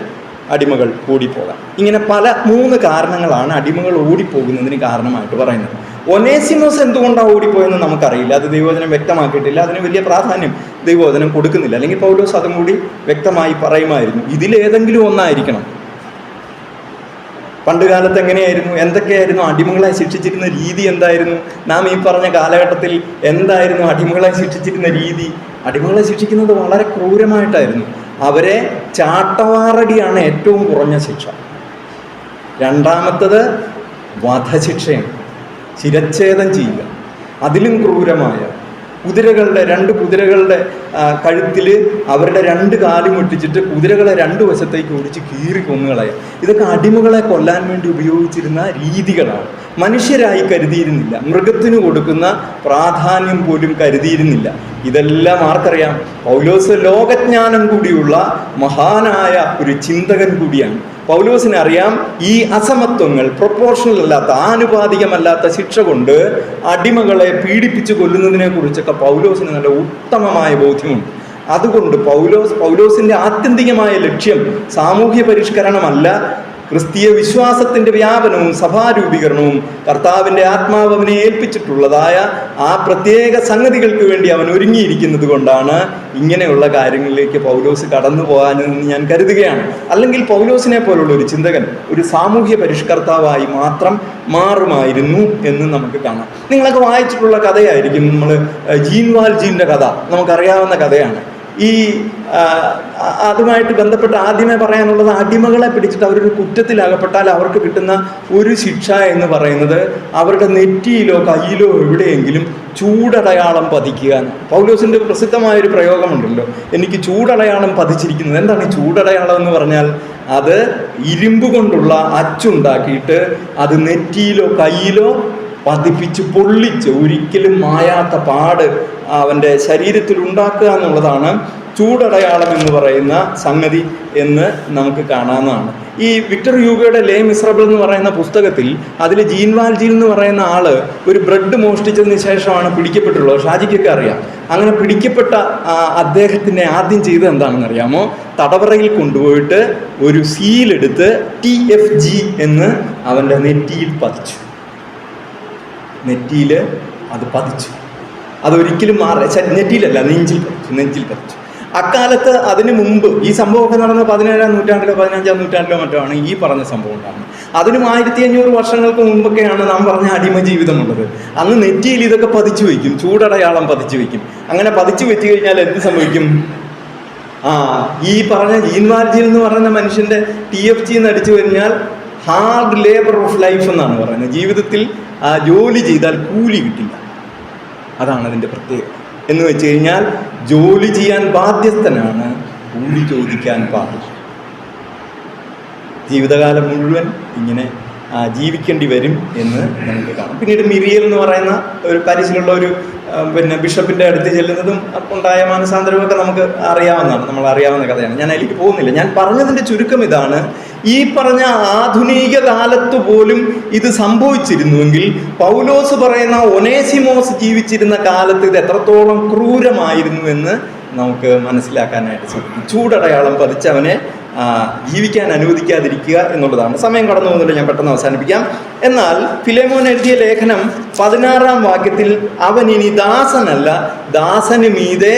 [SPEAKER 1] അടിമകൾ ഓടിപ്പോകാം. ഇങ്ങനെ 3 കാരണങ്ങളാണ് അടിമകൾ ഓടിപ്പോകുന്നതിന് കാരണമായിട്ട് പറയുന്നത്. ഒനേസിമോസ് എന്തുകൊണ്ടാണ് ഓടിപ്പോയെന്ന് നമുക്കറിയില്ല. അത് ദൈവവചനം വ്യക്തമാക്കിയിട്ടില്ല. അതിന് വലിയ പ്രാധാന്യം ദൈവവചനം കൊടുക്കുന്നില്ല. അല്ലെങ്കിൽ പൗലോസ് അതും കൂടി വ്യക്തമായി പറയുമായിരുന്നു. ഇതിലേതെങ്കിലും ഒന്നായിരിക്കണം. പണ്ട് കാലത്ത് എങ്ങനെയായിരുന്നു? എന്തൊക്കെയായിരുന്നു അടിമകളെ ശിക്ഷിച്ചിരുന്ന രീതി? എന്തായിരുന്നു? നാം ഈ പറഞ്ഞ കാലഘട്ടത്തിൽ എന്തായിരുന്നു അടിമകളെ ശിക്ഷിച്ചിരുന്ന രീതി? അടിമകളെ ശിക്ഷിക്കുന്നത് വളരെ ക്രൂരമായിട്ടായിരുന്നു. അവരെ ചാട്ടവാറടിയാണ് ഏറ്റവും കുറഞ്ഞ ശിക്ഷ. രണ്ടാമത്തത് വധശിക്ഷയാണ്, ശിരച്ഛേദം ചെയ്യുക. അതിലും ക്രൂരമായ കുതിരകളുടെ 2 കുതിരകളുടെ കഴുത്തിൽ അവരുടെ 2 കാലും ഒട്ടിച്ചിട്ട് കുതിരകളെ 2 വശത്തേക്ക് ഓടിച്ച് കീറി കൊന്നുകളയുക. ഇതൊക്കെ അടിമകളെ കൊല്ലാൻ വേണ്ടി ഉപയോഗിച്ചിരുന്ന രീതികളാണ്. മനുഷ്യരായി കരുതിയിരുന്നില്ല. മൃഗത്തിന് കൊടുക്കുന്ന പ്രാധാന്യം പോലും കരുതിയിരുന്നില്ല. ഇതെല്ലാം ആർക്കറിയാം? പൗലോസ് ലോകജ്ഞാനം കൂടിയുള്ള മഹാനായ ഒരു ചിന്തകൻ കൂടിയാണ്. പൗലോസിന് അറിയാം ഈ അസമത്വങ്ങൾ, പ്രൊപ്പോർഷണൽ അല്ലാത്ത, ആനുപാതികമല്ലാത്ത ശിക്ഷ കൊണ്ട് അടിമകളെ പീഡിപ്പിച്ചു കൊല്ലുന്നതിനെ കുറിച്ചൊക്കെ പൗലോസിന് നല്ല ഉത്തമമായ ബോധ്യമുണ്ട്. അതുകൊണ്ട് പൗലോസിൻ്റെ ആത്യന്തികമായ ലക്ഷ്യം സാമൂഹ്യ പരിഷ്കരണമല്ല, ക്രിസ്തീയ വിശ്വാസത്തിൻ്റെ വ്യാപനവും സഭാരൂപീകരണവും കർത്താവിൻ്റെ ആത്മാവ് അവനെ ഏൽപ്പിച്ചിട്ടുള്ളതായ ആ പ്രത്യേക സംഗതികൾക്ക് വേണ്ടി അവൻ ഒരുങ്ങിയിരിക്കുന്നത് കൊണ്ടാണ് ഇങ്ങനെയുള്ള കാര്യങ്ങളിലേക്ക് പൗലോസ് കടന്നു പോകാനെന്ന് ഞാൻ കരുതുകയാണ്. അല്ലെങ്കിൽ പൗലോസിനെ പോലുള്ള ഒരു ചിന്തകൻ ഒരു സാമൂഹ്യ പരിഷ്കർത്താവായി മാത്രം മാറുമായിരുന്നു എന്ന് നമുക്ക് കാണാം. നിങ്ങളൊക്കെ വായിച്ചിട്ടുള്ള കഥയായിരിക്കും. നമ്മൾ ജീൻ വാൽജീൻ്റെ കഥ നമുക്കറിയാവുന്ന കഥയാണ്. ഈ അതുമായിട്ട് ബന്ധപ്പെട്ട് ആദ്യമേ പറയാനുള്ളത്, അടിമകളെ പിടിച്ചിട്ട് അവരൊരു കുറ്റത്തിലകപ്പെട്ടാൽ അവർക്ക് കിട്ടുന്ന ഒരു ശിക്ഷ എന്ന് പറയുന്നത് അവരുടെ നെറ്റിയിലോ കയ്യിലോ എവിടെയെങ്കിലും ചൂടടയാളം പതിക്കുക. പൗലോസിൻ്റെ പ്രസിദ്ധമായൊരു പ്രയോഗമുണ്ടല്ലോ, എനിക്ക് ചൂടടയാളം പതിച്ചിരിക്കുന്നത്. എന്താണ് ഈ ചൂടടയാളം എന്ന് പറഞ്ഞാൽ? അത് ഇരുമ്പ് കൊണ്ടുള്ള അച്ചുണ്ടാക്കിയിട്ട് അത് നെറ്റിയിലോ കയ്യിലോ പതിപ്പിച്ച് പൊള്ളിച്ച് ഒരിക്കലും മായാത്ത പാട് അവൻ്റെ ശരീരത്തിൽ ഉണ്ടാക്കുക എന്നുള്ളതാണ് ചൂടടയാളം എന്ന് പറയുന്ന സംഗതി എന്ന് നമുക്ക് കാണാവുന്നതാണ്. ഈ വിക്ടർ ഹ്യൂഗോയുടെ ലേ മിസറബിൾ എന്ന് പറയുന്ന പുസ്തകത്തിൽ അതിൽ ജീൻ വാൽജീൻ എന്ന് പറയുന്ന ആള് ഒരു ബ്രെഡ് മോഷ്ടിച്ചതിന് ശേഷമാണ് പിടിക്കപ്പെട്ടുള്ളത്. ഷാജിക്കൊക്കെ അറിയാം. അങ്ങനെ പിടിക്കപ്പെട്ട അദ്ദേഹത്തിനെ ആദ്യം ചെയ്തത് എന്താണെന്ന് അറിയാമോ? തടവറയിൽ കൊണ്ടുപോയിട്ട് ഒരു സീലെടുത്ത് TFG എന്ന് അവൻ്റെ നെറ്റിയിൽ പതിച്ചു. നെറ്റിയിൽ അത് പതിച്ചു. അതൊരിക്കലും നെറ്റിയിലല്ല, നെഞ്ചിൽ പതിച്ചു. അക്കാലത്ത് അതിന് മുമ്പ് ഈ സംഭവമൊക്കെ നടന്ന 17-ാം നൂറ്റാണ്ടിലോ 15-ാം നൂറ്റാണ്ടിലോ മറ്റോ ആണ് ഈ പറഞ്ഞ സംഭവം ഉണ്ടാകുന്നത്. അതിനും 1500 വർഷങ്ങൾക്ക് മുമ്പൊക്കെയാണ് നാം പറഞ്ഞ അടിമ ജീവിതമുള്ളത്. അന്ന് നെറ്റിയിൽ ഇതൊക്കെ പതിച്ചു വയ്ക്കും, ചൂടടയാളം പതിച്ചു വയ്ക്കും. അങ്ങനെ പതിച്ചു വെച്ച് കഴിഞ്ഞാൽ എന്ത് സംഭവിക്കും? ഈ പറഞ്ഞ ജീൻ വാൽജീൻ എന്ന് പറയുന്ന മനുഷ്യൻ്റെ TFG എന്ന് അടിച്ചു കഴിഞ്ഞാൽ ഹാർഡ് ലേബർ ഓഫ് ലൈഫ് എന്നാണ് പറയുന്നത്. ജീവിതത്തിൽ ജോലി ചെയ്താൽ കൂലി കിട്ടില്ല. അതാണ് അതിൻ്റെ പ്രത്യേകത. എന്ന് വെച്ച് കഴിഞ്ഞാൽ ജോലി ചെയ്യാൻ ബാധ്യസ്ഥനാണ്, കൂലി ചോദിക്കാൻ പാടില്ല. ജീവിതകാലം മുഴുവൻ ഇങ്ങനെ ജീവിക്കേണ്ടി വരും എന്ന് നമുക്ക് കാണാം. പിന്നീട് മിറിയൽ എന്ന് പറയുന്ന ഒരു പാരീസിലുള്ള ഒരു ബിഷപ്പിൻ്റെ അടുത്ത് ചെല്ലുന്നതും ഉണ്ടായ മാനസാന്തരമൊക്കെ നമുക്ക് അറിയാവുന്നതാണ്, നമ്മൾ അറിയാവുന്ന കഥയാണ്. ഞാൻ അതിലേക്ക് പോകുന്നില്ല. ഞാൻ പറഞ്ഞതിൻ്റെ ചുരുക്കം ഇതാണ്, ഈ പറഞ്ഞ ആധുനിക കാലത്ത് പോലും ഇത് സംഭവിച്ചിരുന്നുവെങ്കിൽ പൗലോസ് പറയുന്ന ഒനേസിമോസ് ജീവിച്ചിരുന്ന കാലത്ത് ഇത് എത്രത്തോളം ക്രൂരമായിരുന്നു എന്ന് നമുക്ക് മനസ്സിലാക്കാനായിട്ട് സാധിക്കും. ചൂടടയാളം പതിച്ചവനെ ജീവിക്കാൻ അനുവദിക്കാതിരിക്കുക എന്നുള്ളതാണ്. സമയം കടന്നു പോകുന്നുണ്ട്, ഞാൻ പെട്ടെന്ന് അവസാനിപ്പിക്കാം. എന്നാൽ ഫിലേമോൻ എഴുതിയ ലേഖനം 16-ാം വാക്യത്തിൽ അവൻ ഇനി ദാസനല്ല, ദാസന് മീതെ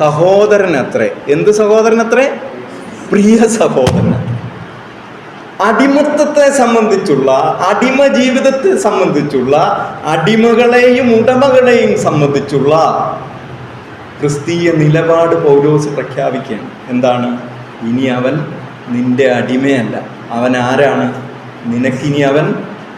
[SPEAKER 1] സഹോദരനത്രേ. എന്ത് സഹോദരനത്രേ? പ്രിയ സഹോദരൻ. അടിമത്തത്തെ സംബന്ധിച്ചുള്ള, അടിമ ജീവിതത്തെ സംബന്ധിച്ചുള്ള, അടിമകളെയും ഉടമകളെയും സംബന്ധിച്ചുള്ള ക്രിസ്തീയ നിലപാട് പൗലോസ് പ്രഖ്യാപിക്കുകയാണ്. എന്താണ്? ഇനി അവൻ നിന്റെ അടിമയല്ല, അവൻ ആരാണ്? നിനക്കിനി അവൻ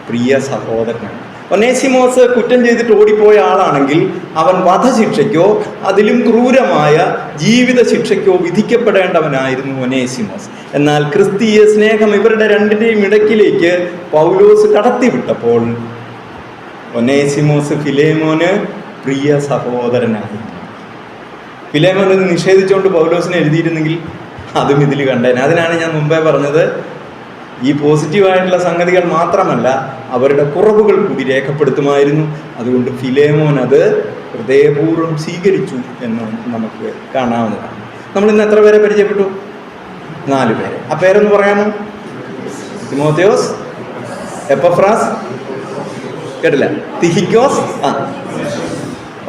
[SPEAKER 1] പ്രിയ സഹോദരനാണ്. ഒനേസിമോസ് കുറ്റം ചെയ്തിട്ട് ഓടിപ്പോയ ആളാണെങ്കിൽ അവൻ വധശിക്ഷയ്ക്കോ അതിലും ക്രൂരമായ ജീവിത ശിക്ഷയ്ക്കോ വിധിക്കപ്പെടേണ്ടവനായിരുന്നു ഒനേസിമോസ്. എന്നാൽ ക്രിസ്തീയ സ്നേഹം ഇവരുടെ രണ്ടിൻ്റെയും ഇടയ്ക്കിലേക്ക് പൗലോസ് കടത്തിവിട്ടപ്പോൾ ഒനേസിമോസ് ഫിലേമോന് പ്രിയ സഹോദരനായിരുന്നു. ഫിലേമോൻ ഇത് നിഷേധിച്ചുകൊണ്ട് പൗലോസിനെ എഴുതിയിരുന്നെങ്കിൽ അതും ഇതിൽ കണ്ടേനെ. അതിനാണ് ഞാൻ മുമ്പേ പറഞ്ഞത്, ഈ പോസിറ്റീവായിട്ടുള്ള സംഗതികൾ മാത്രമല്ല, അവരുടെ കുറവുകൾ കൂടി രേഖപ്പെടുത്തുമായിരുന്നു. അതുകൊണ്ട് ഫിലേമോൻ അത് ഹൃദയപൂർവ്വം സ്വീകരിച്ചു എന്ന് നമുക്ക് കാണാവുന്നതാണ്. നമ്മൾ ഇന്ന് എത്ര പേരെ പരിചയപ്പെട്ടു? 4 പേരെ. ആ പേരൊന്ന് പറയാമോ? തിമോത്തിയോസ്, എപ്പഫ്രാസ്, കേട്ടില്ല, തിഹിക്കോസ്,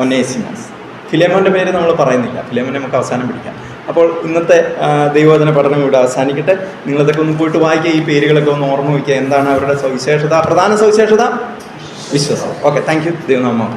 [SPEAKER 1] ഒനേസിമോസ്. ഫിലേമോൻ്റെ പേര് നമ്മൾ പറയുന്നില്ല, ഫിലേമോനെ നമുക്ക് അവസാനം പിടിക്കാം. അപ്പോൾ ഇന്നത്തെ ദൈവവചന പഠനം ഇവിടെ അവസാനിക്കട്ടെ. നിങ്ങളതൊക്കെ ഒന്ന് പോയിട്ട് വായിക്കുക, ഈ പേരുകളൊക്കെ ഒന്ന് ഓർമ്മ വയ്ക്കുക. എന്താണ് അവരുടെ സവിശേഷത? പ്രധാന സവിശേഷത വിശ്വാസം. Okay, thank you. ദൈവനാമം.